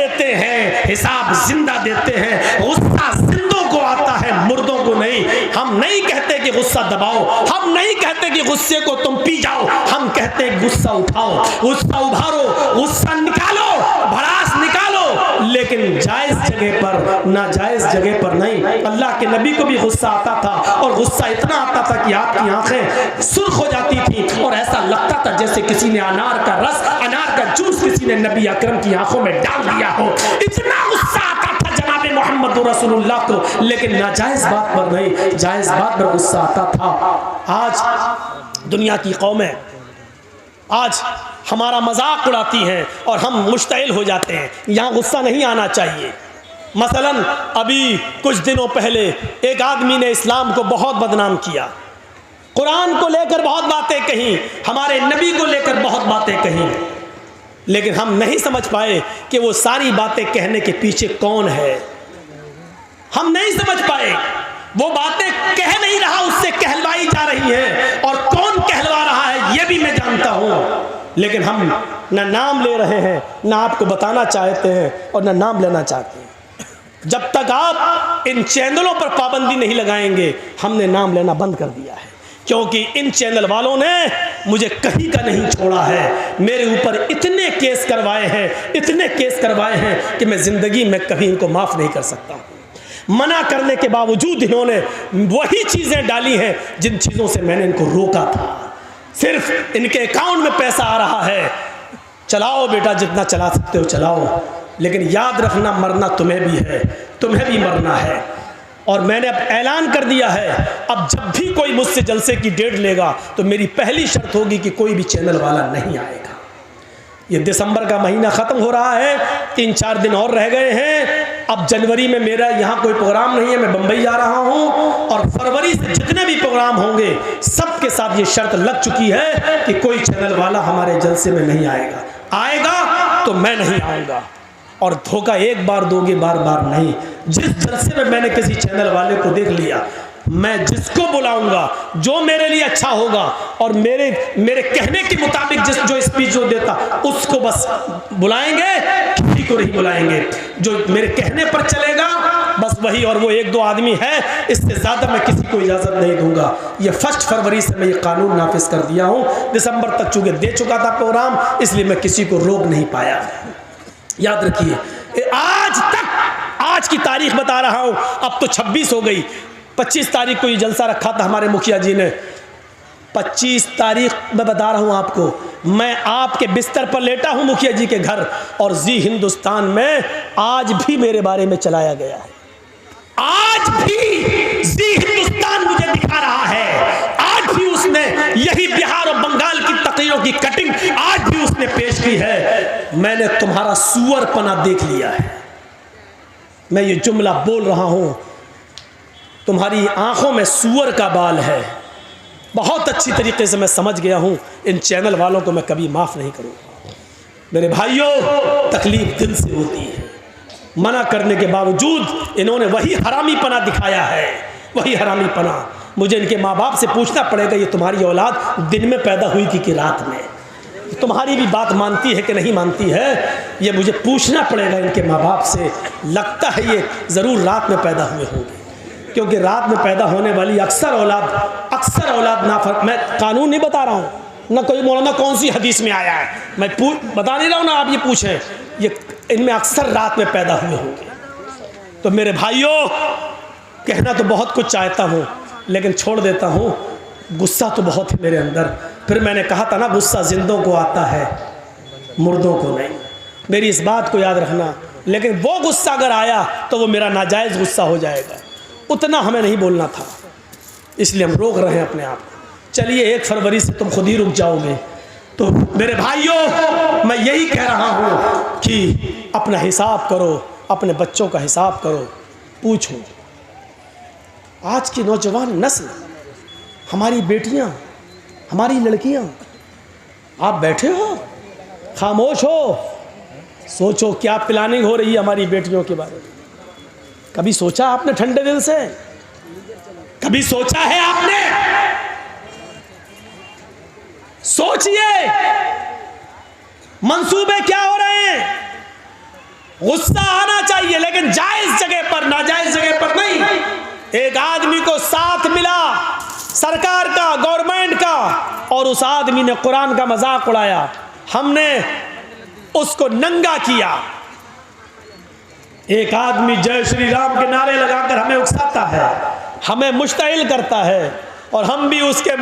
हिसाब जिंदा देते हैं। गुस्सा जिंदों को आता है, मुर्दों को नहीं। हम नहीं कहते कि गुस्सा दबाओ, हम नहीं कहते कि गुस्से को तुम पी जाओ, हम कहते हैं गुस्सा उठाओ, गुस्सा उभारो, गुस्सा निकालो, भड़ास निकालो, लेकिन जायज जगह पर, नाजायज जगह पर नहीं। अल्लाह के नबी को भी गुस्सा आता था, और गुस्सा इतना आता था कि आपकी आंखें सुर्ख हो जाती थी और ऐसा लगता था जैसे किसी ने अनार का रस, अनार का जूस किसी ने नबी अकरम की आंखों में डाल दिया हो। इतना गुस्सा आता था जनाब मोहम्मद रसूलुल्लाह को, लेकिन नाजायज बात पर नहीं, जायज बात पर गुस्सा आता था। आज दुनिया की कौमें आज हमारा मजाक उड़ाती हैं और हम मुश्तइल हो जाते हैं। यहाँ गुस्सा नहीं आना चाहिए। मसलन अभी कुछ दिनों पहले एक आदमी ने इस्लाम को बहुत बदनाम किया, कुरान को लेकर बहुत बातें कही, हमारे नबी को लेकर बहुत बातें कही, लेकिन हम नहीं समझ पाए कि वो सारी बातें कहने के पीछे कौन है। हम नहीं समझ पाए, वो बातें कह नहीं रहा, उससे कहलवाई जा रही है, और कौन कहलवा रहा है ये भी मैं जानता हूं, लेकिन हम न नाम ले रहे हैं, न आपको बताना चाहते हैं और न नाम लेना चाहते हैं। जब तक आप इन चैनलों पर पाबंदी नहीं लगाएंगे, हमने नाम लेना बंद कर दिया है, क्योंकि इन चैनल वालों ने मुझे कहीं का नहीं छोड़ा है। मेरे ऊपर इतने केस करवाए हैं, इतने केस करवाए हैं कि मैं ज़िंदगी में कभी इनको माफ़ नहीं कर सकता। मना करने के बावजूद इन्होंने वही चीज़ें डाली हैं जिन चीज़ों से मैंने इनको रोका था। सिर्फ इनके अकाउंट में पैसा आ रहा है, चलाओ बेटा, जितना चला सकते हो चलाओ, लेकिन याद रखना मरना तुम्हें भी है, तुम्हें भी मरना है। और मैंने अब ऐलान कर दिया है, अब जब भी कोई मुझसे जलसे की डेट लेगा तो मेरी पहली शर्त होगी कि कोई भी चैनल वाला नहीं आएगा। ये दिसंबर का महीना ख़त्म हो रहा है, 3-4 दिन और रह गए हैं। अब जनवरी में मेरा यहाँ कोई प्रोग्राम नहीं है, मैं बम्बई जा रहा हूँ, और फरवरी से जितने भी प्रोग्राम होंगे सबके साथ ये शर्त लग चुकी है कि कोई चैनल वाला हमारे जलसे में नहीं आएगा। आएगा तो मैं नहीं आऊँगा। और धोखा एक बार दोगे, बार बार नहीं। जिस जलसे में मैंने किसी चैनल वाले को देख लिया, मैं जिसको बुलाऊंगा, जो मेरे लिए अच्छा होगा और मेरे कहने के मुताबिक जो स्पीच जो देता, उसको बस बुलाएंगे, किसी को नहीं बुलाएंगे। जो मेरे कहने पर चलेगा बस वही, और वो 1-2 आदमी है, इससे ज़्यादा मैं किसी को इजाज़त नहीं दूंगा। ये 1 फरवरी से मैं ये कानून नाफिज कर दिया हूँ। दिसंबर तक चूँकि दे चुका था प्रोग्राम, इसलिए मैं किसी को रोक नहीं पाया। याद रखिए, आज तक, आज की तारीख बता रहा हूँ, अब तो 26 हो गई, 25 तारीख को ये जलसा रखा था हमारे मुखिया जी ने। 25 तारीख मैं बता रहा हूँ आपको, मैं आपके बिस्तर पर लेटा हूँ मुखिया जी के घर, और जी हिंदुस्तान में आज भी मेरे बारे में चलाया गया है। आज भी जी हिंदुस्तान मुझे दिखा रहा है, आज भी उसने यही बिहार और बंगाल की तकरीरों की कटिंग आज भी उसने पेश की है। मैंने तुम्हारा सुअरपना देख लिया है। मैं ये जुमला बोल रहा हूँ, तुम्हारी आंखों में सुअर का बाल है। बहुत अच्छी तरीके से मैं समझ गया हूँ, इन चैनल वालों को मैं कभी माफ़ नहीं करूँगा। मेरे भाइयों, तकलीफ दिल से होती है, मना करने के बावजूद इन्होंने वही हरामीपना दिखाया है, वही हरामीपना। मुझे इनके माँ बाप से पूछना पड़ेगा, ये तुम्हारी औलाद दिन में पैदा हुई थी कि रात में? तुम्हारी भी बात मानती है कि नहीं मानती है, ये मुझे पूछना पड़ेगा इनके माँ बाप से। लगता है ये ज़रूर रात में पैदा हुए होंगे, क्योंकि रात में पैदा होने वाली अक्सर औलाद नाफरमान, मैं कानून नहीं बता रहा हूँ, ना कोई मौलाना कौन सी हदीस में आया है, मैं बता नहीं रहा हूँ ना, आप ये पूछें, ये इनमें अक्सर रात में पैदा हुए होंगे। तो मेरे भाइयों, कहना तो बहुत कुछ चाहता हूँ, लेकिन छोड़ देता हूँ। गुस्सा तो बहुत है मेरे अंदर। फिर मैंने कहा था ना, गुस्सा जिंदों को आता है, मुर्दों को नहीं। मेरी इस बात को याद रखना। लेकिन वो गुस्सा अगर आया तो वो मेरा नाजायज़ गुस्सा हो जाएगा। उतना हमें नहीं बोलना था, इसलिए हम रोक रहे हैं अपने आप को। चलिए, 1 फरवरी से तुम खुद ही रुक जाओगे। तो मेरे भाइयों, मैं यही कह रहा हूँ कि अपना हिसाब करो, अपने बच्चों का हिसाब करो, पूछो। आज की नौजवान नस्ल, हमारी बेटियाँ, हमारी लड़कियाँ, आप बैठे हो, खामोश हो, सोचो क्या प्लानिंग हो रही है हमारी बेटियों के बारे में। कभी सोचा आपने ठंडे दिल से? कभी सोचा है आपने? सोचिए, मंसूबे क्या हो रहे हैं। गुस्सा आना चाहिए, लेकिन जायज जगह पर, नाजायज जगह पर नहीं। एक आदमी को साथ मिला सरकार का, गवर्नमेंट का, और उस आदमी ने कुरान का मजाक उड़ाया, हमने उसको नंगा किया। एक आदमी जय श्री राम के नारे लगाकर हमें उकसाता है, हमें मुश्तइल करता है, और हम भी उसके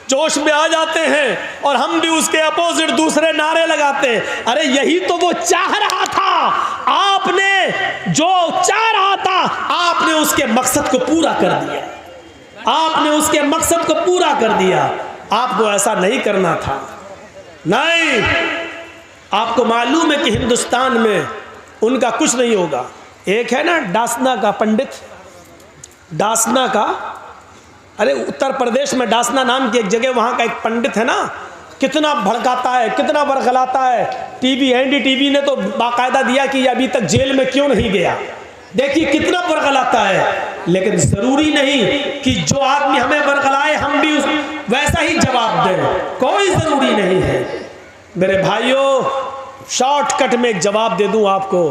जोश में आ जाते हैं और हम भी उसके अपोजिट दूसरे नारे लगाते हैं। अरे यही तो वो चाह रहा था, आपने जो चाह रहा था आपने उसके मकसद को पूरा कर दिया, आपने उसके मकसद को पूरा कर दिया। आपको ऐसा नहीं करना था। नहीं, आपको मालूम है कि हिंदुस्तान में उनका कुछ नहीं होगा। एक है ना डासना का पंडित, डासना का, अरे उत्तर प्रदेश में डासना नाम की एक जगह, वहाँ का एक पंडित है ना, कितना भड़काता है, कितना बरगलाता है। टीवी, एनडीटीवी ने तो बाकायदा दिया कि अभी तक जेल में क्यों नहीं गया। देखिए कितना बरगलाता है, लेकिन ज़रूरी नहीं कि जो आदमी हमें बरगलाए हम भी वैसा ही जवाब दें, कोई ज़रूरी नहीं है। मेरे भाइयों, शॉर्टकट में एक जवाब दे दूं आपको,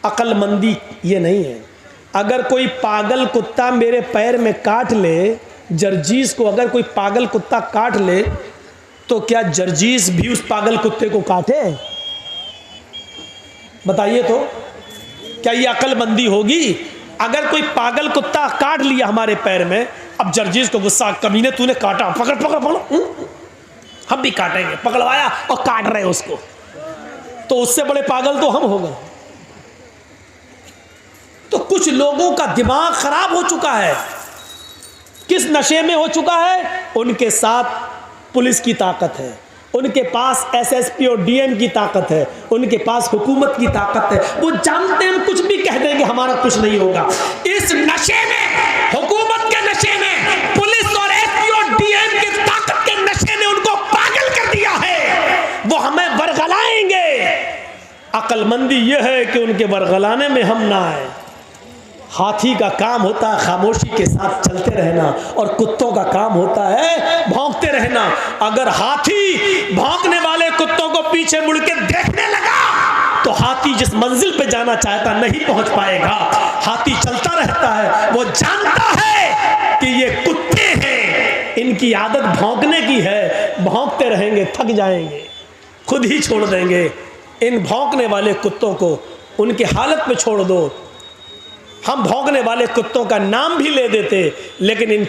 अक्लमंदी ये नहीं है। अगर कोई पागल कुत्ता मेरे पैर में काट ले, जर्जीस को अगर कोई पागल कुत्ता काट ले, तो क्या जर्जीस भी उस पागल कुत्ते को काटे? बताइए तो, क्या ये अक्लमंदी होगी? अगर कोई पागल कुत्ता काट लिया हमारे पैर में, अब जर्जीस को गुस्सा, कमीने तूने काटा, पकड़ पकड़ पकड़, हम भी काटेंगे, पकड़वाया और काट रहे उसको, तो उससे बड़े पागल तो हम हो गए। तो कुछ लोगों का दिमाग खराब हो चुका है। किस नशे में हो चुका है? उनके साथ पुलिस की ताकत है, उनके पास एसएसपी और डीएम की ताकत है, उनके पास हुकूमत की ताकत है। वो जानते हैं हम कुछ भी कह देंगे हमारा कुछ नहीं होगा। इस नशे में, हुकूमत के नशे में, पुलिस और एसपी और डीएम की ताकत के नशे ने उनको पागल कर दिया है। वो हमें बरगलाएंगे। अक्लमंदी यह है कि उनके बरगलाने में हम ना आए। हाथी का काम होता है खामोशी के साथ चलते रहना, और कुत्तों का काम होता है भौंकते रहना। अगर हाथी भौंकने वाले कुत्तों को पीछे मुड़ के देखने लगा, तो हाथी जिस मंजिल पे जाना चाहता नहीं पहुंच पाएगा। हाथी चलता रहता है, वो जानता है कि ये कुत्ते हैं, इनकी आदत भौंकने की है, भौंकते रहेंगे, थक जाएंगे, खुद ही छोड़ देंगे। इन भौंकने वाले कुत्तों को उनकी हालत पे छोड़ दो। हम भौंकने वाले कुत्तों का नाम भी ले देते, लेकिन इन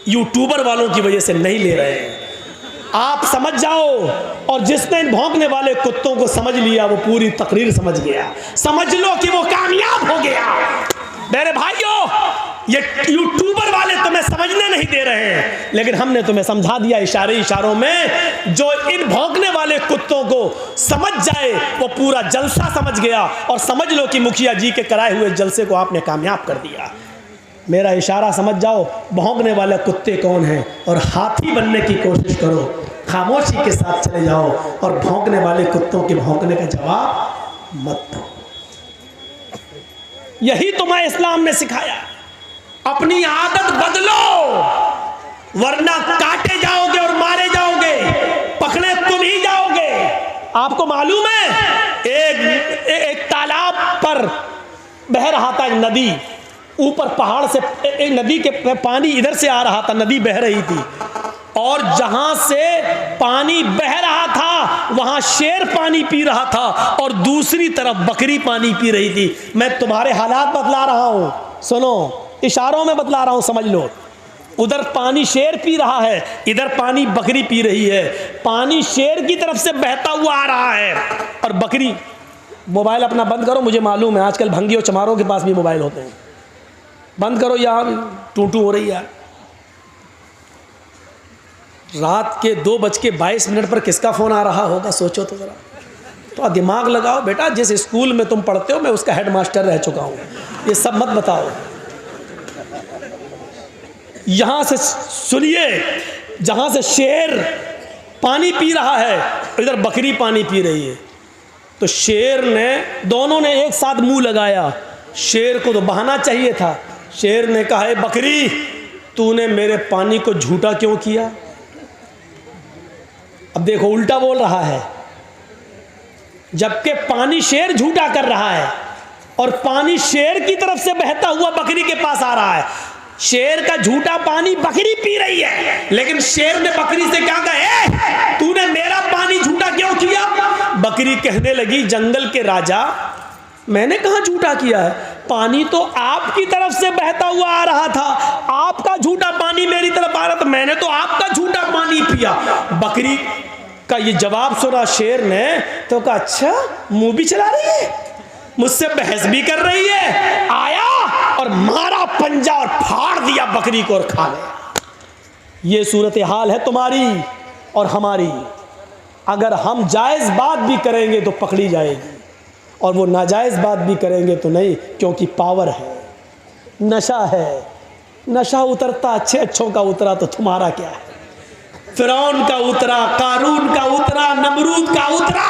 यूट्यूबर वालों की वजह से नहीं ले रहे हैं। आप समझ जाओ, और जिसने इन भौंकने वाले कुत्तों को समझ लिया वो पूरी तकरीर समझ गया। समझ लो कि वो कामयाब हो गया। मेरे भाइयों, ये यूट्यूबर वाले तुम्हें समझने नहीं दे रहे हैं, लेकिन हमने तुम्हें समझा दिया इशारों में। जो इन भौंकने वाले कुत्तों को समझ जाए वो पूरा जलसा समझ गया, और समझ लो कि मुखिया जी के कराए हुए जलसे को आपने कामयाब कर दिया। मेरा इशारा समझ जाओ, भौंकने वाले कुत्ते कौन हैं, और हाथी बनने की कोशिश करो। खामोशी के साथ चले जाओ और भौंकने वाले कुत्तों के भौंकने का जवाब मत दो। यही तुम्हें इस्लाम ने सिखाया। अपनी आदत बदलो, वरना काटे जाओगे और मारे जाओगे, पकड़े तुम ही जाओगे। आपको मालूम है एक तालाब पर बह रहा था एक नदी, ऊपर पहाड़ से एक नदी के पानी इधर से आ रहा था, नदी बह रही थी, और जहां से पानी बह रहा था वहां शेर पानी पी रहा था और दूसरी तरफ बकरी पानी पी रही थी। मैं तुम्हारे हालात बतला रहा हूं, सुनो, इशारों में बतला रहा हूं, समझ लो। उधर पानी शेर पी रहा है, इधर पानी बकरी पी रही है। पानी शेर की तरफ से बहता हुआ आ रहा है और बकरी। मोबाइल अपना बंद करो, मुझे मालूम है आजकल भंगियों चमारों के पास भी मोबाइल होते हैं। बंद करो, यहाँ टूटू हो रही है। रात के 2:22 पर किसका फ़ोन आ रहा होगा, सोचो तो ज़रा। तो दिमाग लगाओ बेटा, जिस स्कूल में तुम पढ़ते हो मैं उसका हेडमास्टर रह चुका हूँ, ये सब मत बताओ। यहाँ से सुनिए, जहाँ से शेर पानी पी रहा है इधर बकरी पानी पी रही है, तो शेर ने, दोनों ने एक साथ मुंह लगाया। शेर को तो बहाना चाहिए था। शेर ने कहा, बकरी तूने मेरे पानी को झूठा क्यों किया? अब देखो उल्टा बोल रहा है। जबकि पानी शेर झूठा कर रहा है और पानी शेर की तरफ से बहता हुआ बकरी के पास आ रहा है। शेर का झूठा पानी बकरी पी रही है, लेकिन शेर ने बकरी से क्या कहा, तूने मेरा पानी झूठा क्यों किया? बकरी कहने लगी, जंगल के राजा, मैंने कहाँ झूठा किया है? पानी तो आपकी तरफ से बहता हुआ आ रहा था, आपका झूठा पानी मेरी तरफ आ रहा था, मैंने तो आपका झूठा पानी पिया। बकरी का ये जवाब सुना शेर ने तो कहा, अच्छा मुंह भी चला रही है, मुझसे बहस भी कर रही है। आया और मारा पंजा और फाड़ दिया बकरी को और खा गया। ये सूरत हाल है तुम्हारी और हमारी। अगर हम जायज बात भी करेंगे तो पकड़ी जाएगी, और वो नाजायज बात भी करेंगे तो नहीं, क्योंकि पावर है, नशा है। नशा उतरता अच्छे अच्छों का उतरा तो तुम्हारा क्या है? फिरौन का उतरा, कारून का उतरा, नमरूद का उतरा,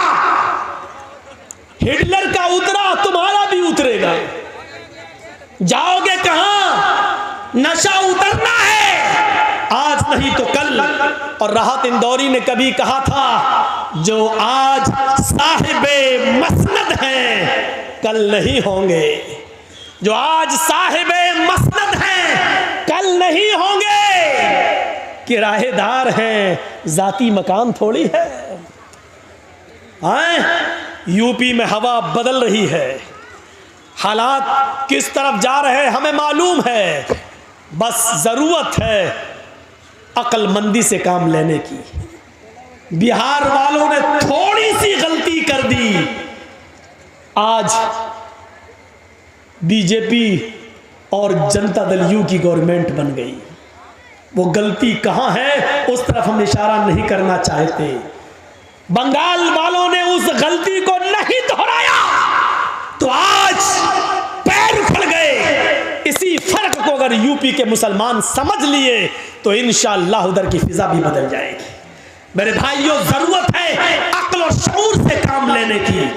हिटलर का उतरा, तुम्हारा भी उतरेगा। जाओगे कहां? नशा उतरना है, आज नहीं तो कल। और राहत इंदौरी ने कभी कहा था, जो आज साहिबे मसनद हैं कल नहीं होंगे। जो आज साहिबे मसनद हैं कल नहीं होंगे। किराएदार हैं, जाती मकान थोड़ी है। यूपी में हवा बदल रही है, हालात किस तरफ जा रहे हैं हमें मालूम है। बस जरूरत है अक्लमंदी से काम लेने की। बिहार वालों ने थोड़ी सी गलती कर दी, आज बीजेपी और जनता दल यू की गवर्नमेंट बन गई। वो गलती कहां है उस तरफ हम इशारा नहीं करना चाहते। बंगाल वालों ने उस गलती को नहीं दोहराया तो आज पैर उखड़ गए। इसी फर्क को अगर यूपी के मुसलमान समझ लिए तो इंशाअल्लाह उधर की फिजा भी बदल जाएगी। मेरे भाइयों, जरूरत है अक्ल और शऊर से काम लेने की।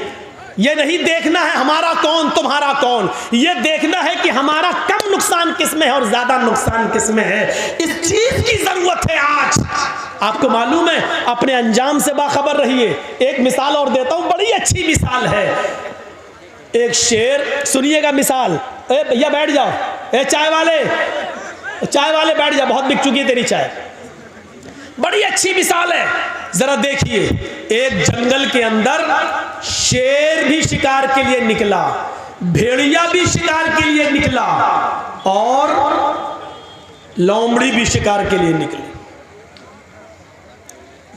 ये नहीं देखना है हमारा कौन तुम्हारा कौन, ये देखना है कि हमारा कम नुकसान किसमें है और ज्यादा नुकसान किसमें है। इस चीज की जरूरत है आज। आपको मालूम है, अपने अंजाम से बाखबर रहिए। एक मिसाल और देता हूं, बड़ी अच्छी मिसाल है। एक शेर, सुनिएगा मिसाल। ए भैया बैठ जाओ, ए चाय वाले बैठ जाओ, बहुत बिक चुकी है तेरी चाय। बड़ी अच्छी मिसाल है, जरा देखिए। एक जंगल के अंदर शेर भी शिकार के लिए निकला, भेड़िया भी शिकार के लिए निकला और लोमड़ी भी शिकार के लिए निकली।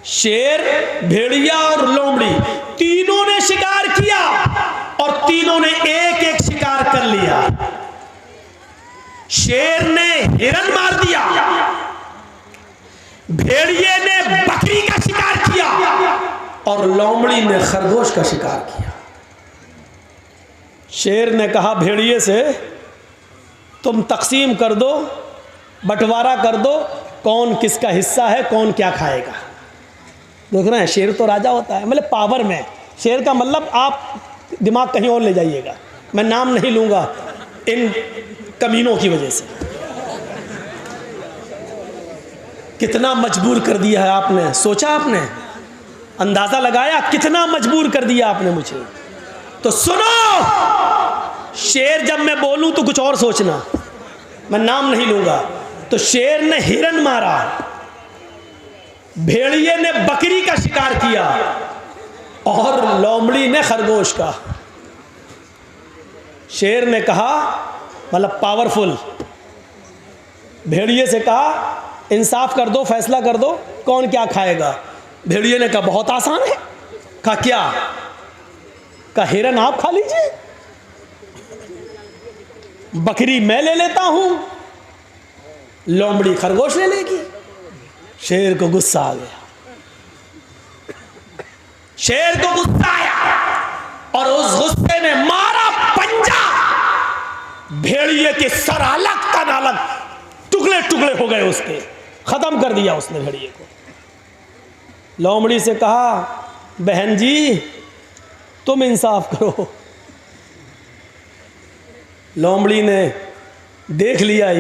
शेर, भेड़िया और लोमड़ी तीनों ने शिकार किया और तीनों ने एक एक शिकार कर लिया। शेर ने हिरन मार दिया, भेड़िए ने बकरी का शिकार किया और लोमड़ी ने खरगोश का शिकार किया। शेर ने कहा भेड़िए से, तुम तकसीम कर दो, बंटवारा कर दो, कौन किसका हिस्सा है, कौन क्या खाएगा। देख रहे हैं, शेर तो राजा होता है, मतलब पावर में। शेर का मतलब आप दिमाग कहीं और ले जाइएगा, मैं नाम नहीं लूंगा इन कमीनों की वजह से। कितना मजबूर कर दिया है आपने, सोचा आपने, अंदाजा लगाया कितना मजबूर कर दिया आपने मुझे। तो सुनो, शेर जब मैं बोलूं तो कुछ और सोचना, मैं नाम नहीं लूंगा। तो शेर ने हिरन मारा, भेड़िए ने बकरी का शिकार किया और लोमड़ी ने खरगोश का। शेर ने कहा, मतलब पावरफुल, भेड़िए से कहा इंसाफ कर दो, फैसला कर दो, कौन क्या खाएगा। भेड़िए ने कहा बहुत आसान है। कहा क्या? कहा हिरन आप खा लीजिए, बकरी मैं ले लेता हूं, लोमड़ी खरगोश ले लेगी। शेर को गुस्सा आ गया, शेर को गुस्सा आया और उस गुस्से में मारा पंजा, भेड़िए के सर अलग तन अलग टुकड़े टुकड़े हो गए, उसके खत्म कर दिया उसने भेड़िए को। लोमड़ी से कहा बहन जी तुम इंसाफ करो। लोमड़ी ने देख लिया,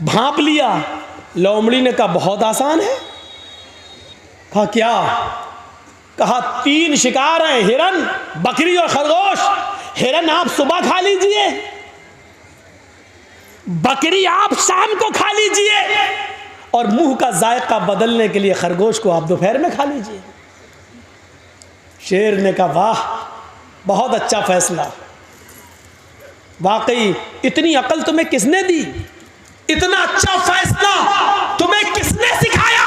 भांप लिया। लोमड़ी ने कहा बहुत आसान है। कहा क्या? कहा 3 शिकार हैं, हिरन, बकरी और खरगोश। हिरन आप सुबह खा लीजिए, बकरी आप शाम को खा लीजिए, और मुंह का जायका बदलने के लिए खरगोश को आप दोपहर में खा लीजिए। शेर ने कहा वाह, बहुत अच्छा फैसला, वाकई इतनी अकल तुम्हें किसने दी, इतना अच्छा फैसला तुम्हें किसने सिखाया?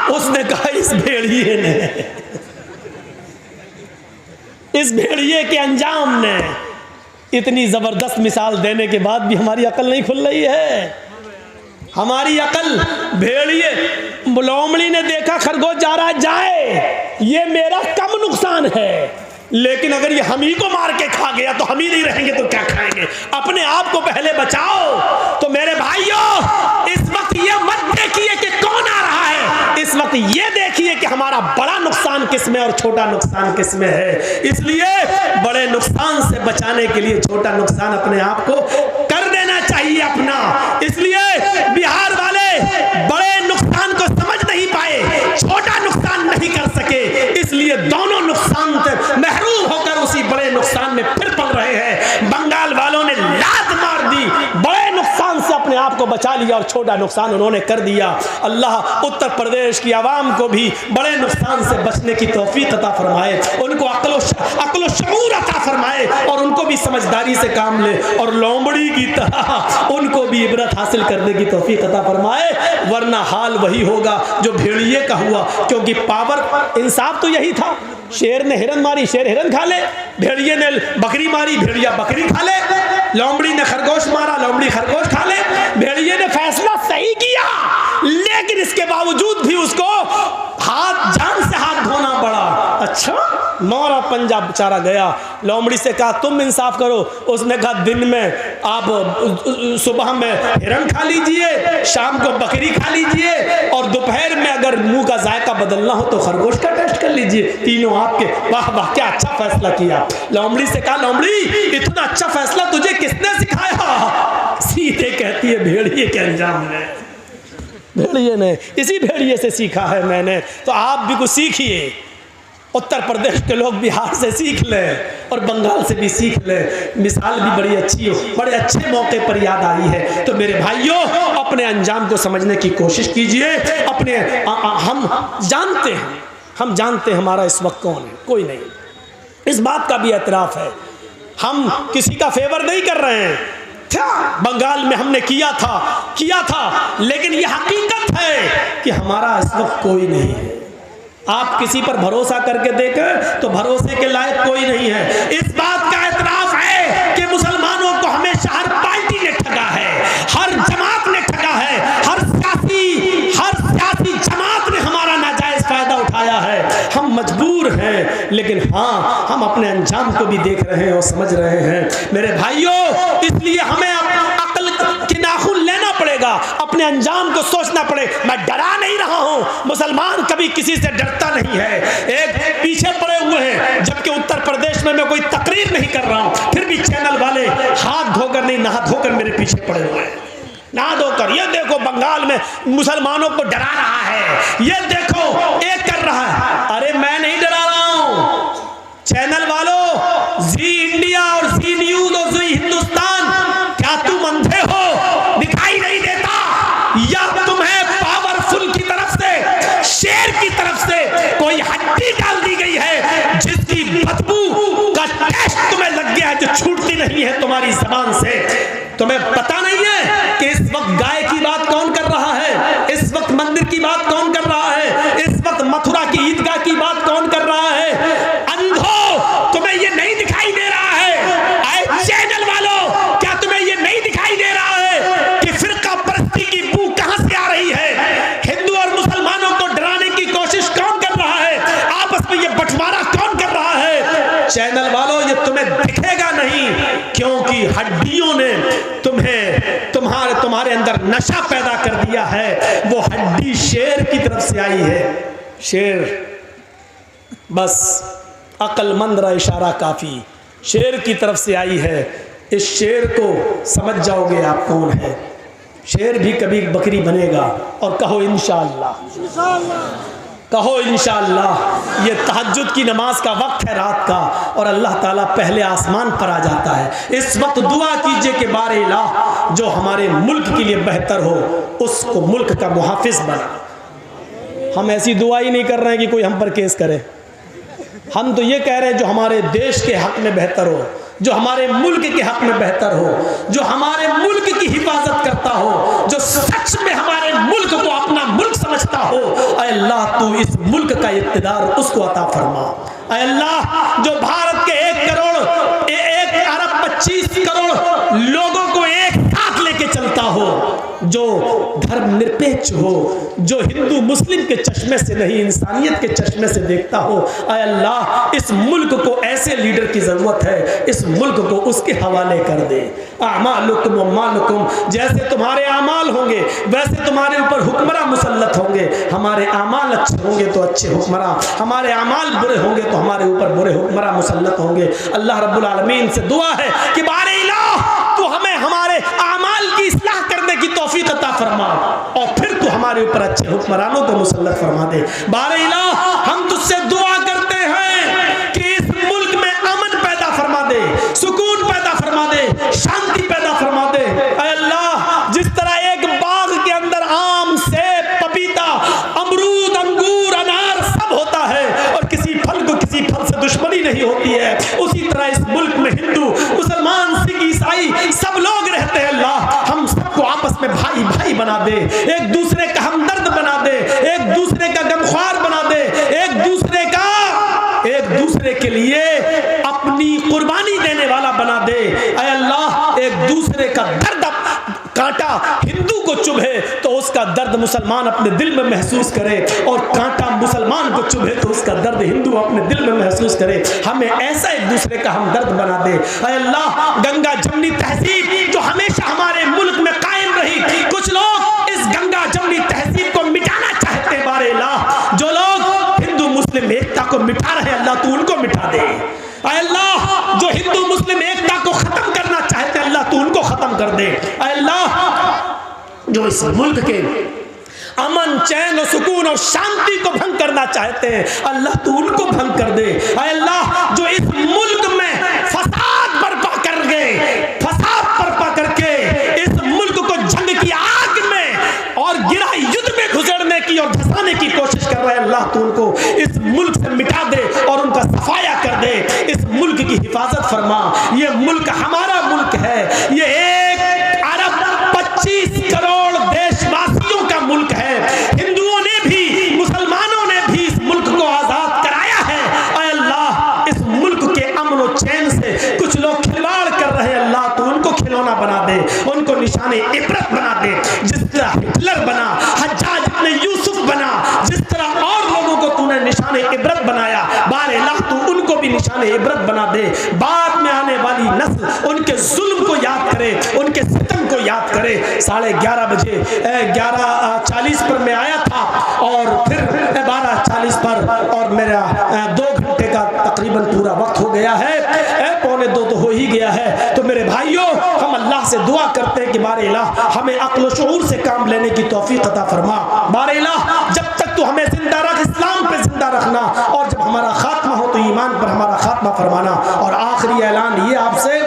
उसने कहा इस भेड़िए ने, इस भेड़िए के अंजाम ने। इतनी जबरदस्त मिसाल देने के बाद भी हमारी अकल नहीं खुल रही है। हमारी अकल, भेड़िए, लोमड़ी ने देखा खरगोश जा रहा है, जाए, ये मेरा कम नुकसान है, लेकिन अगर ये हम ही को मार के खा गया तो हम ही नहीं रहेंगे तो क्या खाएंगे? अपने आप को पहले बचाओ। तो मेरे भाइयों, इस वक्त ये मत देखिए कि कौन आ रहा है, इस वक्त ये देखिए कि हमारा बड़ा नुकसान किसमें और छोटा नुकसान किसमें है। इसलिए बड़े नुकसान से बचाने के लिए छोटा नुकसान अपने आप को कर देना चाहिए अपना। इसलिए बिहार वाले बड़े नुकसान को समझ नहीं पाए, छोटा नुकसान नहीं कर सके, इसलिए दोनों नुकसान से महरूम होकर उसी बड़े नुकसान में फिर पड़ रहे हैं। बंगाल वालों ने लात मार दी, बड़े नुकसान से अपने आप को बचा लिया और छोटा नुकसान उन्होंने कर दिया। अल्लाह उत्तर प्रदेश की आवाम को भी बड़े नुकसान से बचने की तौफीक अता फरमाए, उनको अक्ल व शऊर अता फरमाए और उनको भी समझदारी से काम ले, और लोमड़ी की तरह उनको भी इबरत हासिल करने की तौफीक अता फरमाए। वरना हाल वही होगा जो भेड़िए का हुआ, क्योंकि पावर, इंसाफ तो यही था। शेर ने हिरन मारी, शेर हिरन खा ले, भेड़िए ने बकरी मारी, भेड़िया बकरी खा ले, लोमड़ी ने खरगोश मारा, लोमड़ी खरगोश खा ले। भेड़िए ने फैसला सही किया, लेकिन इसके बावजूद भी उसको जान से हाथ धोना पड़ा। अच्छा, नौरा पंजाब बेचारा गया, लोमड़ी से कहा तुम इंसाफ करो। उसने कहा दिन में आप सुबह में हिरन खा लीजिए, शाम को बकरी खा लीजिए, और दोपहर में अगर मुंह का जायका बदलना हो तो खरगोश का टेस्ट कर लीजिए। तीनों आपके। वाह वाह, क्या अच्छा फैसला किया। लोमड़ी से कहा लोमड़ी, इतना अच्छा फैसला तुझे किसने सिखाया? सीधे कहती है भेड़िए के अंजाम ने, भेड़िए ने, इसी भेड़िए से सीखा है मैंने। तो आप भी कुछ सीखिए, उत्तर प्रदेश के लोग बिहार से सीख लें और बंगाल से भी सीख लें। मिसाल भी बड़ी अच्छी हो, बड़े अच्छे मौके पर याद आई है। तो मेरे भाइयों, अपने अंजाम को समझने की कोशिश कीजिए। अपने हम जानते हैं हमारा इस वक्त कौन है, कोई नहीं। इस बात का भी एतराफ़ है, हम किसी का फेवर नहीं कर रहे हैं। बंगाल में हमने किया था, लेकिन यह हकीकत है कि हमारा इस वक्त कोई नहीं है। आप किसी पर भरोसा करके देखें तो भरोसे के लायक कोई नहीं है। इस बात का एतराफ़ है कि मुसलमानों को हमेशा हर पार्टी ने ठगा है, हर जमात ने ठगा है, हर सियासी जमात ने हमारा नाजायज फायदा उठाया है। हम मजबूर हैं, लेकिन हाँ, हम अपने अंजाम को भी देख रहे हैं और समझ रहे हैं। मेरे भाइयों, इसलिए हमें अक्ल के नाखून लेना पड़ेगा, अपने अंजाम को सोचना पड़े। मैं डरा नहीं रहा हूं, मुसलमान कभी किसी से डरता नहीं है। एक पीछे पड़े हुए हैं, जबकि उत्तर प्रदेश में मैं कोई तकरीर नहीं कर रहा हूं, फिर भी चैनल वाले हाथ धोकर नहीं, नहा धोकर मेरे पीछे पड़े हुए हैं, नहा धोकर। ये देखो बंगाल में मुसलमानों को डरा रहा है, ये देखो एक कर रहा है। अरे मैं नहीं डरा रहा हूं, चैनल वालों, जी इंडिया और जी न्यूज और जी हिंदुस्तान, क्या तुम अंधे हो, दिखाई नहीं देता? या तुम्हें पावरफुल की तरफ से, शेर की तरफ से कोई हड्डी डाल दी गई है जिसकी बदबू का टेस्ट तुम्हें लग गया है, जो छूटती नहीं है तुम्हारी जबान से? तुम्हें पता नहीं है कि इस वक्त गाय की बात कौन कर रहा है, इस वक्त मंदिर की बात कौन कर रहा है, इस वक्त मथुरा की ईदगाह की बात कौन कर रहा है? अंधो, तुम्हें ये नहीं दिखाई दे रहा है? आए चैनल वालों, क्या तुम्हें ये नहीं दिखाई दे रहा है कि फिरका परस्ती की बू कहां से आ रही है? हिंदू और मुसलमानों को डराने की कोशिश कौन कर रहा है? आपस में ये बंटवारा कौन कर रहा है? चैनल वालों, ये तुम्हें दिखेगा नहीं, क्योंकि हड्डियों ने तुम्हारे अंदर नशा पैदा कर दिया है। वो हड्डी शेर की तरफ से आई है। शेर, बस अक्लमंद रहा इशारा काफी, शेर की तरफ से आई है। इस शेर को समझ जाओगे आप कौन है। शेर भी कभी बकरी बनेगा, और कहो इंशाअल्लाह। कहो इंशाअल्लाह। ये तहज्जुद की नमाज का वक्त है रात का, और अल्लाह ताला पहले आसमान पर आ जाता है। इस वक्त दुआ कीजिए कि बारे इलाह जो हमारे मुल्क के लिए बेहतर हो उसको मुल्क का मुहाफिज बना। हम ऐसी दुआ ही नहीं कर रहे हैं कि कोई हम पर केस करे। हम तो ये कह रहे हैं जो हमारे देश के हक में बेहतर हो, जो हमारे मुल्क के हक में बेहतर हो, जो हमारे मुल्क की हिफाजत करता हो, जो सच में हमारे मुल्क को अपना मुल्क समझता हो। ऐ अल्लाह तू इस मुल्क का इक़्तिदार उसको अता फरमा। ऐ अल्लाह जो भारत के 1 अरब 25 करोड़ लोगों को एक साथ लेके चलता हो, जो धर्मनिरपेक्ष हो, जो हिंदू मुस्लिम के चश्मे से नहीं इंसानियत के चश्मे से देखता हो। ऐ अल्लाह इस मुल्क को ऐसे लीडर की जरूरत है, इस मुल्क को उसके हवाले कर दे। आमालुकुम व मालुकुम, जैसे तुम्हारे आमाल होंगे वैसे तुम्हारे ऊपर हुक्मरां मुसल्लत होंगे। हमारे आमाल अच्छे होंगे तो अच्छे हुक्मरां, हमारे आमाल बुरे होंगे तो हमारे ऊपर बुरे हुक्मरां मुसल्लत होंगे। अल्लाह रब्बुल आलमीन से दुआ है कि बारे इलाह तू हमें हमारे आमाल की इस्लाह करने की तौफीक अता फरमा, और फिर तू हमारे ऊपर अच्छे हुक्मरानों को मुसल्लत फरमा दे। बारे इलाह हम तुझसे दुआ करते हैं कि इस मुल्क में अमन पैदा फरमा दे, सुकून पैदा फरमा दे, शांति पैदा फरमा दे। ऐ अल्लाह जिस तरह एक बाग के अंदर आम, सेब, पपीता, अमरूद, अंगूर, अनार सब होता है और किसी फल को किसी फल से दुश्मनी नहीं होती है, उसी तरह इस मुल्क में हिंदू, मुसलमान, सिख, ईसाई सब लोग रहते हैं। अल्लाह हम सबको आपस में भाई भाई बना दे, एक दूसरे का हमदर्द बना दे, एक दूसरे का गमख्वार बना दे, एक दूसरे के लिए अपनी कुर्बानी देने वाला बना दे। ऐ अल्लाह एक दूसरे का दर्द कांटा हिंदू को चुभे तो उसका दर्द मुसलमान अपने दिल में महसूस करे, और कांटा मुसलमान को चुभे तो उसका दर्द हिंदू अपने दिल में महसूस करे। हमें ऐसा एक दूसरे का हमदर्द बना दे। ऐ अल्लाह गंगा जमनी तहजीब जो हमेशा हमारे मुल्क में कायम रही, कुछ लोग इस गंगा जमनी तहजीब को मिटाना चाहते हैं। बारे इलाह जो लोग हिंदू मुस्लिम एकता को मिटा रहे हैं, अल्लाह तू उनको मिटा दे। ऐ अल्लाह जो हिंदू मुस्लिम एकता को खत्म करना चाहते हैं, अल्लाह तू उनको खत्म कर दे। ऐ अल्लाह जो इस मुल्क के अमन, चैन और सुकून और शांति को भंग करना चाहते हैं, अल्लाह तू उनको भंग कर दे। ऐ अल्लाह जो इस मुल्क में फसाद बर्पा करके इस मुल्क को जंग की आग में और गिरा युद्ध में घुसड़ने की और धंसाने की कोशिश कर रहे हैं, अल्लाह तू उनको इस मुल्क से मिटा दे और उनका सफाया कर दे। इस मुल्क की हिफाजत फरमा। ये मुल्क हमारा मुल्क है, ये 1 अरब 25 करोड़ देशवासियों का मुल्क है। हिंदुओं ने भी, मुसलमानों ने भी इस मुल्क को आजाद कराया है। ऐ अल्लाह इस मुल्क के अमन और चैन से कुछ लोग खिलवाड़ कर रहे हैं, अल्लाह तू उनको खिलौना बना दे, उनको निशाने इबरत बना दे। जिस तरह हिटलर बना, हज्जाज इब्न यूसुफ बना, जिस तरह और लोगों को तूने निशाने इबरत बनाया, बारे अल्लाह तू उनको भी निशाने इबरत बना दे। बाद में आने वाली नस्ल उनके जुल्म को याद करे, उनके सितम को याद करे। 11:30 बजे 11:40 पर मैं आया था और फिर 12:40 पर, और मेरा 2 घंटे का तकरीबन पूरा वक्त हो गया है, 1:45 तो हो ही गया है। तो मेरे भाइयों हम अल्लाह से दुआ करते हैं कि बारे इलाह हमें अक्ल व शऊर से काम लेने की तौफीक अता फरमा। बारे इलाह जब तक तू हमें जिंदा रख, इस्लाम पे जिंदा रखना, और जब हमारा खात्मा हो तो ईमान पर हमारा खात्मा फरमाना। और आखिरी ऐलान ये आपसे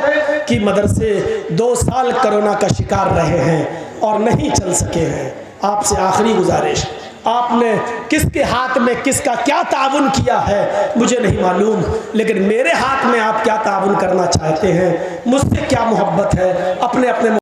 कि मदरसे 2 साल कोरोना का शिकार रहे हैं और नहीं चल सके हैं। आपसे आखिरी गुजारिश, आपने किसके हाथ में किसका क्या ताउन किया है मुझे नहीं मालूम, लेकिन मेरे हाथ में आप क्या ताउन करना चाहते हैं, मुझसे क्या मोहब्बत है, अपने अपने